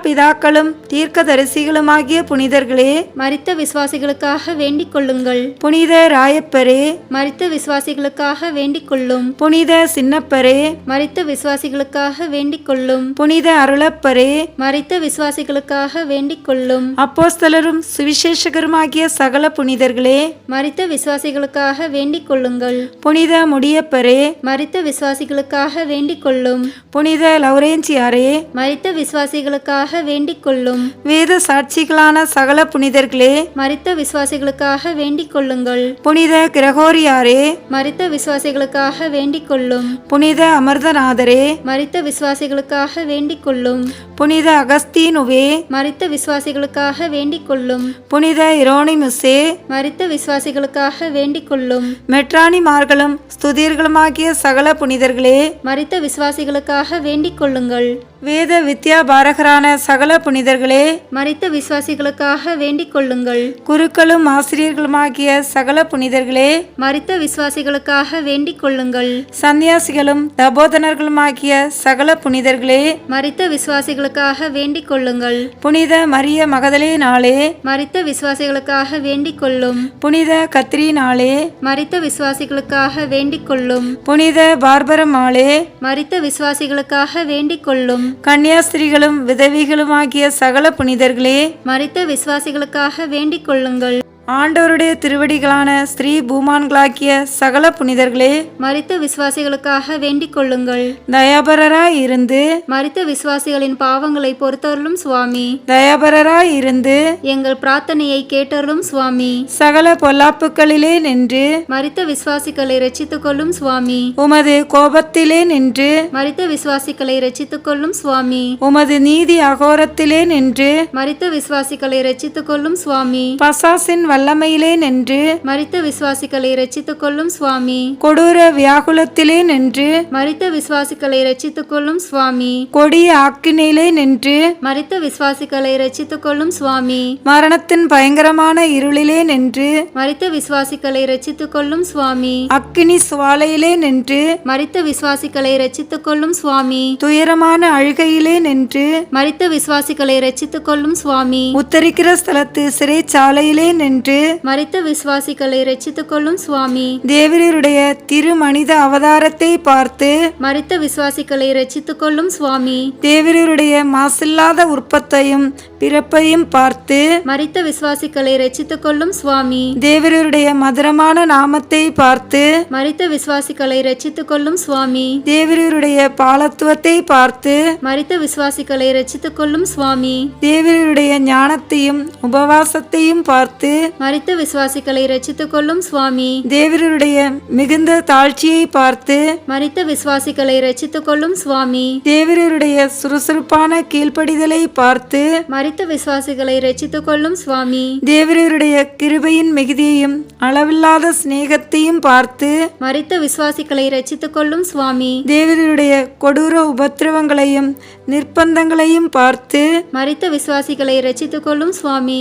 பிதாக்களும் தீர்க்கதரிசிகளுமாகிய புனிதர்களே, மரித்த விசுவாசிகளுக்காக வேண்டிக் கொள்ளுங்கள். புனித ராயப்பரே, மரித்த விசுவாசிகளுக்காக வேண்டிக் கொள்ளும். புனித சின்னப்பரே, மரித்த விசுவாசிகளுக்காக வேண்டிக் கொள்ளும். புனித அருளப்பரே, மரித்த விசுவாசிகளுக்காக வேண்டிக் கொள்ளும். அப்போஸ்தலரும் சுவிசேஷகருமாகிய சகல புனிதர்களே, மரித்த விசுவாசிகளுக்காக வேண்டிக் கொள்ளுங்கள். புனித முடியப்பரே, மரித்த விசுவாசிகளுக்காக வேண்டிக் கொள்ளும். புனித லௌரேஞ்சியாரே, மரித்த விசுவாசிகளுக்காக வேண்டிக் கொள்ளும். வேத சாட்சிகளான சகல புனிதர்களே, மரித்த விசுவாசிகளுக்காக வேண்டிக் கொள்ளுங்கள். புனித கிரகோரியாரே, மரித்த விசுவாசிகளுக்காக வேண்டிக் கொள்ளும். புனித அமர்தநாதரே, மரித்த விசுவாசிகளுக்காக வேண்டிக் கொள்ளும். புனித அகஸ்தீனுவே, மரித்த விசுவாசிகளுக்காக வேண்டிக் கொள்ளும். புனித இரோனிமுசே, மரித்த விசுவாசிகளுக்காக வேண்டிக் கொள்ளும். மெட்ரானிமார்களும் ஸ்துதியர்களுமாகிய சகல புனிதர்களே, மரித்த விசுவாசிகளுக்காக வேண்டிக் கொள்ளுங்கள். வேத வித்யாபாரகரான சகல புனிதர்களே, மரித்த விசுவாசிகளுக்காக வேண்டிக் கொள்ளுங்கள். குருக்களும் ஆசிரியர்களுமாகிய சகல புனிதர்களே, மரித்த விசுவாசிகளுக்காக வேண்டிக் கொள்ளுங்கள். சந்நியாசிகளும் தபோதனர்களுமாகிய சகல புனிதர்களே, மரித்த விசுவாசிகளுக்காக வேண்டிக் கொள்ளுங்கள். புனித மரிய மகதலேனாலே, மரித்த விசுவாசிகளுக்காக வேண்டிக் கொள்ளும். புனித கத்ரீனாலே, மரித்த விசுவாசிகளுக்காக வேண்டிக் கொள்ளும். புனித பார்பரமாலே, மரித்த விசுவாசிகளுக்காக வேண்டிக் கொள்ளும். கன்னியாஸ்திரிகளும் விதவிகளுமாகிய சகல புனிதர்களே, மரித்த விசுவாசிகளுக்காக வேண்டிக் கொள்ளுங்கள். ஆண்டவருடைய திருவடிகளான ஸ்ரீ பூமான்களாக்கிய சகல புனிதர்களே, மரித்த விசுவாசிகளுக்காக வேண்டிக் கொள்ளுங்கள். தயாபரராய் இருந்து மரித்த விசுவாசிகளின் பாவங்களை பொறுத்தருளும் சுவாமி. தயாபரராய் இருந்து எங்கள் பிரார்த்தனையை கேட்டருளும் சுவாமி. சகல பொல்லாப்புக்களிலே நின்று மரித்த விசுவாசிகளை ரட்சித்துக் கொள்ளும் சுவாமி. உமது கோபத்திலே நின்று மரித்த விசுவாசிகளை ரட்சித்துக் கொள்ளும் சுவாமி. உமது நீதி அகோரத்திலே நின்று மரித்த விசுவாசிகளை ரட்சித்துக் கொள்ளும் சுவாமி. பசாசின் வல்லமையிலே நின்று மரித்த விசுவாசிகளை ரட்சித்துக் கொள்ளும் சுவாமி. கொடூர வியாகுலத்திலே நின்று மரித்த விசுவாசிகளை ரட்சித்துக் கொள்ளும் சுவாமி. கொடிய ஆக்கினிலே நின்று மரித்த விசுவாசிகளை ரட்சித்துக் கொள்ளும் சுவாமி. மரணத்தின் பயங்கரமான இருளிலே நின்று மரித்த விசுவாசிகளை ரட்சித்துக் கொள்ளும் சுவாமி. அக்கினி சுவாலையிலே நின்று மரித்த விசுவாசிகளை ரட்சித்துக் கொள்ளும் சுவாமி. துயரமான அழுகையிலே நின்று மரித்த விசுவாசிகளை ரட்சித்துக் கொள்ளும் சுவாமி. உத்தரிக்கிற ஸ்தலத்து சிறைச்சாலையிலே நின்று மரித்த விசுவாசிகளை ரட்சித்துக் கொள்ளும் சுவாமி. தேவருடைய திருமனித அவதாரத்தை பார்த்து மரித்த விசுவாசிகளை ரட்சித்துக் கொள்ளும் சுவாமி. தேவருடைய மாசில்லாத உற்பத்தையும் பிறப்பையும் பார்த்து மரித்த விசுவாசிகளை ரட்சித்துக் கொள்ளும் சுவாமி. தேவருடைய மதுரமான நாமத்தை பார்த்து மரித்த விசுவாசிகளை ரட்சித்துக் கொள்ளும் சுவாமி. தேவருடைய பாலத்துவத்தை பார்த்து மரித்த விசுவாசிகளை ரட்சித்துக் கொள்ளும் சுவாமி. தேவருடைய ஞானத்தையும் உபவாசத்தையும் பார்த்து மரித்த விசுவாசிகளை ரட்சித்துக் கொள்ளும் சுவாமி. தேவருடைய மிகுந்த தாழ்ச்சியை பார்த்து மரித்த விசுவாசிகளை ரட்சித்துக் கொள்ளும் சுவாமி. தேவருடைய சுறுசுறுப்பான கீழ்ப்படிதலை பார்த்து மரித்த விசுவாசிகளை ரட்சித்துக் கொள்ளும் சுவாமி. தேவருடைய கிருபையின் மிகுதியையும் அளவில்லாத சிநேகத்தையும் பார்த்து மரித்த விசுவாசிகளை ரட்சித்துக் கொள்ளும் சுவாமி. தேவருடைய கொடூர உபத்திரவங்களையும் நிர்பந்தங்களையும் பார்த்து மரித்த விசுவாசிகளை ரட்சித்துக் கொள்ளும் சுவாமி.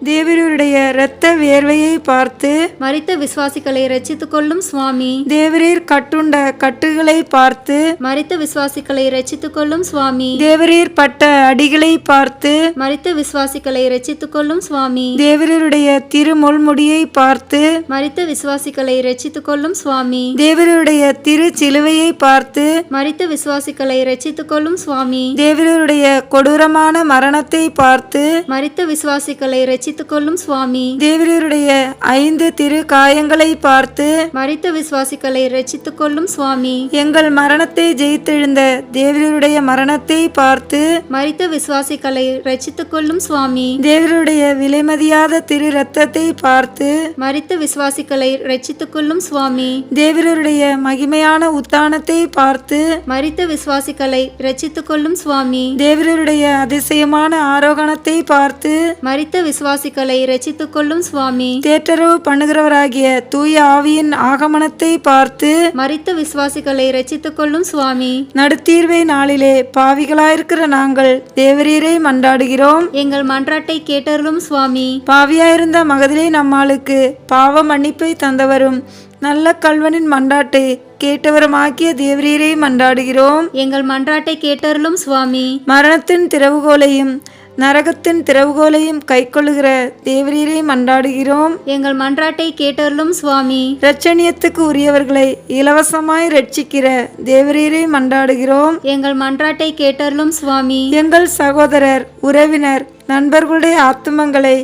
தேவருடைய இரத்த வேர்வையை பார்த்து மரித்த விசுவாசிகளை ரட்சித்துக் கொள்ளும் சுவாமி. தேவரீர் கட்டுண்ட கட்டுகளை பார்த்து மரித்த விசுவாசிகளை ரட்சித்துக் கொள்ளும் சுவாமி. தேவரீர் பட்ட அடிகளை பார்த்து மரித்த விசுவாசிகளை ரட்சித்துக் கொள்ளும் சுவாமி. தேவருடைய திருமுள்முடியை பார்த்து மரித்த விசுவாசிகளை ரட்சித்துக் கொள்ளும் சுவாமி. தேவருடைய திரு சிலுவையை பார்த்து மரித்த விசுவாசிகளை ரட்சித்துக் கொள்ளும் சுவாமி. தேவருடைய கொடூரமான மரணத்தை பார்த்து மரித்த விசுவாசிகளை ரட்சித்துக் கொள்ளும் சுவாமி. தேவருடைய 5 திரு காயங்களை பார்த்து மரித்த விசுவாசிகளை ரட்சித்துக் கொள்ளும் சுவாமி. எங்கள் மரணத்தை ஜெயித்தெழுந்த தேவருடைய மரணத்தை பார்த்து மரித்த விசுவாசிகளை ரட்சித்துக் கொள்ளும் சுவாமி. தேவருடைய விலைமதியாத திரு ரத்தத்தை பார்த்து மரித்த விசுவாசிகளை ரட்சித்துக் கொள்ளும் சுவாமி. தேவருடைய மகிமையான உத்தானத்தை பார்த்து மரித்த விசுவாசிகளை ரட்சித்துக் கொள்ளும் சுவாமி. தேவருடைய அதிசயமான ஆரோகணத்தை பார்த்து மரித்த விசுவாசிகளை ரட்சித்துக் கொள்ளும் சுவாமி. தேற்றரவு பண்ணுகிறவராகிய தூய ஆவியின் ஆகமனத்தை பார்த்து மரித்த விசுவாசிகளை ரட்சித்துக் கொள்ளும் சுவாமி. நடுத்தீர்வை நாளிலே பாவிகளாயிருக்கிற நாங்கள் தேவரீரை மன்றாடுகிறோம். எங்கள் மன்றாட்டை கேட்டருளும் சுவாமி. பாவியாயிருந்த மகதிலே நம்மாளுக்கு பாவ மன்னிப்பை தந்தவரும் நல்ல கல்வனின் மன்றாட்டை கேட்டவருமாக்கிய தேவரீரை மன்றாடுகிறோம். எங்கள் மன்றாட்டை கேட்டருளும் சுவாமி. மரணத்தின் திறவுகோலையும் நரகத்தின் திறவுகோலையும் கைக்கொள்ளுகிற தேவரீரை மன்றாடுகிறோம். எங்கள் மன்றாட்டை கேட்டருளும் சுவாமி. இரட்சணியத்துக்கு உரியவர்களை இலவசமாய் ரட்சிக்கிற தேவரீரை மன்றாடுகிறோம். எங்கள் மன்றாட்டை கேட்டருளும் சுவாமி. எங்கள் சகோதரர் உறவினர் நண்பர்களுடைய ஆத்துமங்களை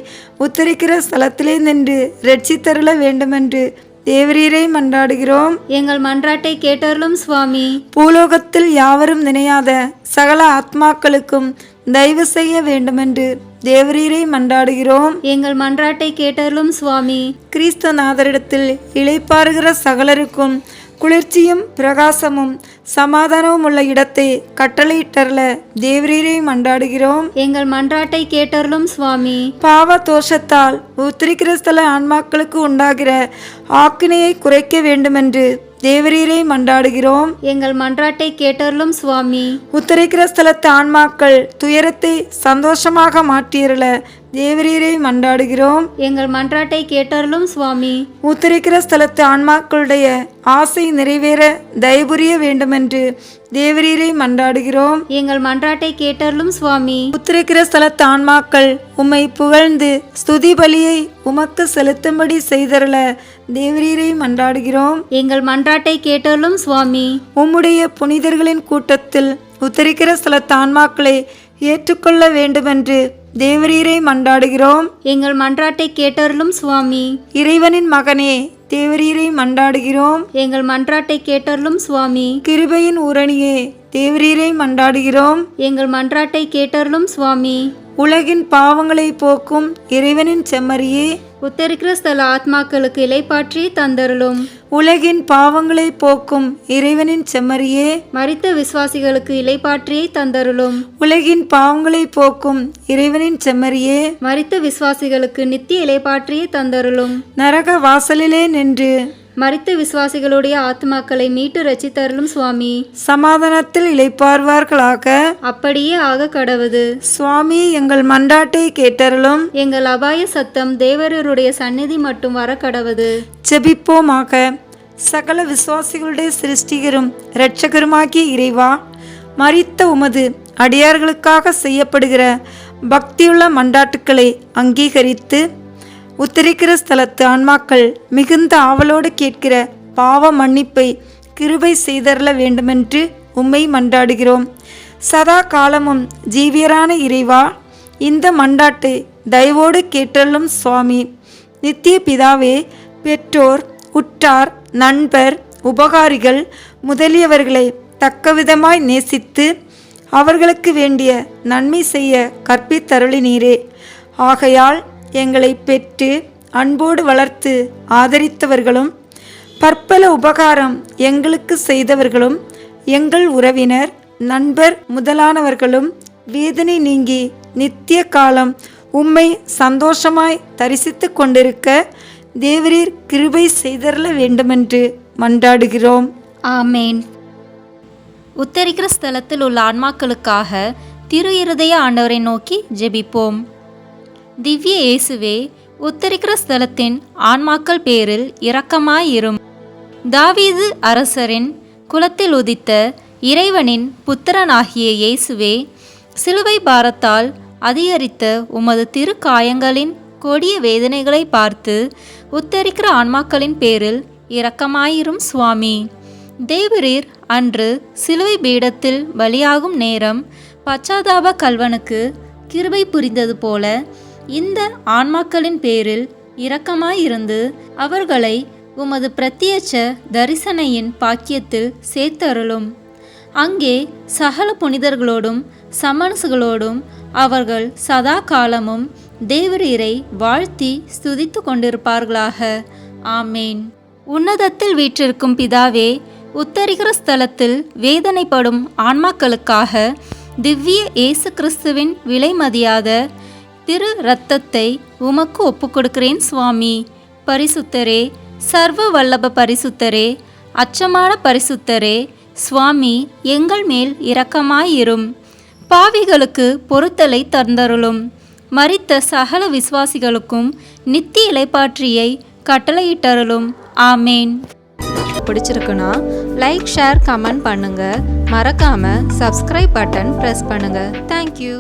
உத்தரிக்கிற ஸ்தலத்திலே நின்று ரட்சித்தருள வேண்டுமென்று தேவரீரை மன்றாடுகிறோம். எங்கள் மன்றாட்டை கேட்டருளும் சுவாமி. பூலோகத்தில் யாவரும் நினையாத சகல ஆத்மாக்களுக்கும் தயவு செய்ய வேண்டுமென்று தேவரீரை மன்றாடுகிறோம். எங்கள் மன்றாட்டை கேட்டருளும் சுவாமி. கிறிஸ்துநாதரிடத்தில் இளைப்பாறுகிற சகலருக்கும் குளிர்ச்சியும் பிரகாசமும் சமாதானமும் உள்ள இடத்தை கட்டளையிட்டருள தேவரீரை மன்றாடுகிறோம். எங்கள் மன்றாட்டை கேட்டருளும் சுவாமி. பாவ தோஷத்தால் உத்திரிக்கிற ஸ்தல ஆன்மாக்களுக்கு உண்டாகிற ஆக்கினையை குறைக்க வேண்டுமென்று தேவரீரை மன்றாடுகிறோம். எங்கள் மன்றாட்டை கேட்டருளும் சுவாமி. உத்தரிக்கிற ஸ்தலத்து ஆன்மாக்கள் துயரத்தை சந்தோஷமாக மாற்றியருள தேவரீரை மன்றாடுகிறோம். எங்கள் மன்றாட்டை கேட்டருளும் சுவாமி. உத்தரிக்கிற ஸ்தலத்து ஆன்மாக்களுடைய ஆசை நிறைவேற தயபுரிய வேண்டுமென்று தேவரீரை மன்றாடுகிறோம். எங்கள் மன்றாட்டை கேட்டருளும் சுவாமி. உத்தரிக்கிற ஸ்தலத்து ஆன்மாக்கள் உம்மை புகழ்ந்து ஸ்துதி பலியை உமக்கு செலுத்தும்படி செய்தருள தேவரீரை மன்றாடுகிறோம். எங்கள் மன்றாட்டை கேட்டருளும் சுவாமி. உம்முடைய புனிதர்களின் கூட்டத்தில் உத்தரிக்கிற ஸ்தலத்து ஆன்மாக்களை ஏற்றுக்கொள்ள வேண்டுமென்று தேவரீரை மன்றாடுகிறோம். எங்கள் மன்றாட்டை கேட்டருளும் சுவாமி. இறைவனின் மகனே தேவரீரை மன்றாடுகிறோம். எங்கள் மன்றாட்டை கேட்டருளும் சுவாமி. கிருபையின் ஊரணியே தேவரீரை மன்றாடுகிறோம். எங்கள் மன்றாட்டை கேட்டருளும் சுவாமி. உலகின் பாவங்களை போக்கும் இறைவனின் செம்மறியே உத்தரிக்கிற ஸ்தல ஆத்மாக்களுக்கு இலைப்பாற்றி தந்தருளும். உலகின் பாவங்களை போக்கும் இறைவனின் செம்மறியே மரித்த விசுவாசிகளுக்கு இலைப்பாற்றியை தந்தருளும். உலகின் பாவங்களை போக்கும் இறைவனின் செம்மறியே மரித்த விசுவாசிகளுக்கு நித்திய இலைப்பாற்றியை தந்தருளும். நரக வாசலிலே நின்று மரித்த விசுவாசிகளுடைய ஆத்மாக்களை மீட்டு ரட்சித்தருளும் சுவாமி. சமாதானத்தில் இளைப்பார்வார்களாக. அப்படியே ஆக கடவுது. சுவாமி எங்கள் மன்றாட்டை கேட்டருளும். எங்கள் அபாய சத்தம் தேவரருடைய சந்நிதி மட்டும் வர கடவுது. ஜெபிப்போமாக. சகல விசுவாசிகளுடைய சிருஷ்டிகரும் இரட்சகருமாகிய இறைவா, மரித்த உமது அடியார்களுக்காக செய்யப்படுகிற பக்தியுள்ள மன்றாட்டுக்களை அங்கீகரித்து உத்தரிக்கிற ஸ்தலத்து ஆன்மாக்கள் மிகுந்த ஆவலோடு கேட்கிற பாவ மன்னிப்பை கிருபை செய்தருள வேண்டுமென்று உம்மை மன்றாடுகிறோம். சதா காலமும் ஜீவியரான இறைவா, இந்த மன்றாட்டை தயவோடு கேட்டருளும் சுவாமி. நித்திய பிதாவே, பெற்றோர், உற்றார், நண்பர், உபகாரிகள் முதலியவர்களை தக்கவிதமாய் நேசித்து அவர்களுக்கு வேண்டிய நன்மை செய்ய கற்பித்தருளினீரே. ஆகையால் எங்களை பெற்று அன்போடு வளர்த்து ஆதரித்தவர்களும் பற்பல உபகாரம் எங்களுக்கு செய்தவர்களும் எங்கள் உறவினர், நண்பர் முதலானவர்களும் வேதனை நீங்கி நித்திய காலம் உம்மை சந்தோஷமாய் தரிசித்து கொண்டிருக்க தேவரீர் கிருபை செய்தருள வேண்டுமென்று மன்றாடுகிறோம். ஆமேன். உத்தரிக்கிற ஸ்தலத்தில் உள்ள ஆன்மாக்களுக்காக திரு இருதய ஆண்டவரை நோக்கி ஜெபிப்போம். திவ்ய இயேசுவே, உத்தரிக்கிற ஸ்தலத்தின் ஆன்மாக்கள் பேரில் இரக்கமாயிரும். தாவீது அரசரின் குலத்தில் உதித்த இறைவனின் புத்திரனாகிய இயேசுவே, சிலுவை பாரத்தால் அதிகரித்த உமது திரு காயங்களின் கொடிய வேதனைகளை பார்த்து உத்தரிக்கிற ஆன்மாக்களின் பேரில் இரக்கமாயிரும் சுவாமி. தேவரீர் அன்று சிலுவை பீடத்தில் பலியாகும் நேரம் பச்சாதாப கல்வனுக்கு கிருபை புரிந்தது போல இந்த ஆன்மாக்களின் பேரில் இரக்கமாயிருந்து அவர்களை உமது பிரத்யட்ச தரிசனையின் பாக்கியத்தில் சேர்த்தருளும். அங்கே சகல புனிதர்களோடும் சமணசுகளோடும் அவர்கள் சதா காலமும் தேவரீரை வாழ்த்தி ஸ்துதித்து கொண்டிருப்பார்களாக. ஆமேன். உன்னதத்தில் வீற்றிருக்கும் பிதாவே, உத்தரிக்கிற ஸ்தலத்தில் வேதனைப்படும் ஆன்மாக்களுக்காக திவ்ய இயேசு கிறிஸ்துவின் விலைமதியாத திரு இரத்தத்தை உமக்கு ஒப்புக்கொடுக்கிறேன் சுவாமி. பரிசுத்தரே, சர்வ வல்லப பரிசுத்தரே, அச்சமான பரிசுத்தரே, சுவாமி எங்கள் மேல் இரக்கமாயிரும். பாவிகளுக்கு பொறுத்தலை தந்தருளும். மரித்த சகல விசுவாசிகளுக்கும் நித்திய இளைப்பாற்றியை கட்டளையிட்டருளும். ஆமேன். பிடிச்சிருக்குன்னா லைக், ஷேர், கமெண்ட் பண்ணுங்க. மறக்காம சப்ஸ்கிரைப் பட்டன் பிரஸ் பண்ணுங்க. தேங்க்யூ.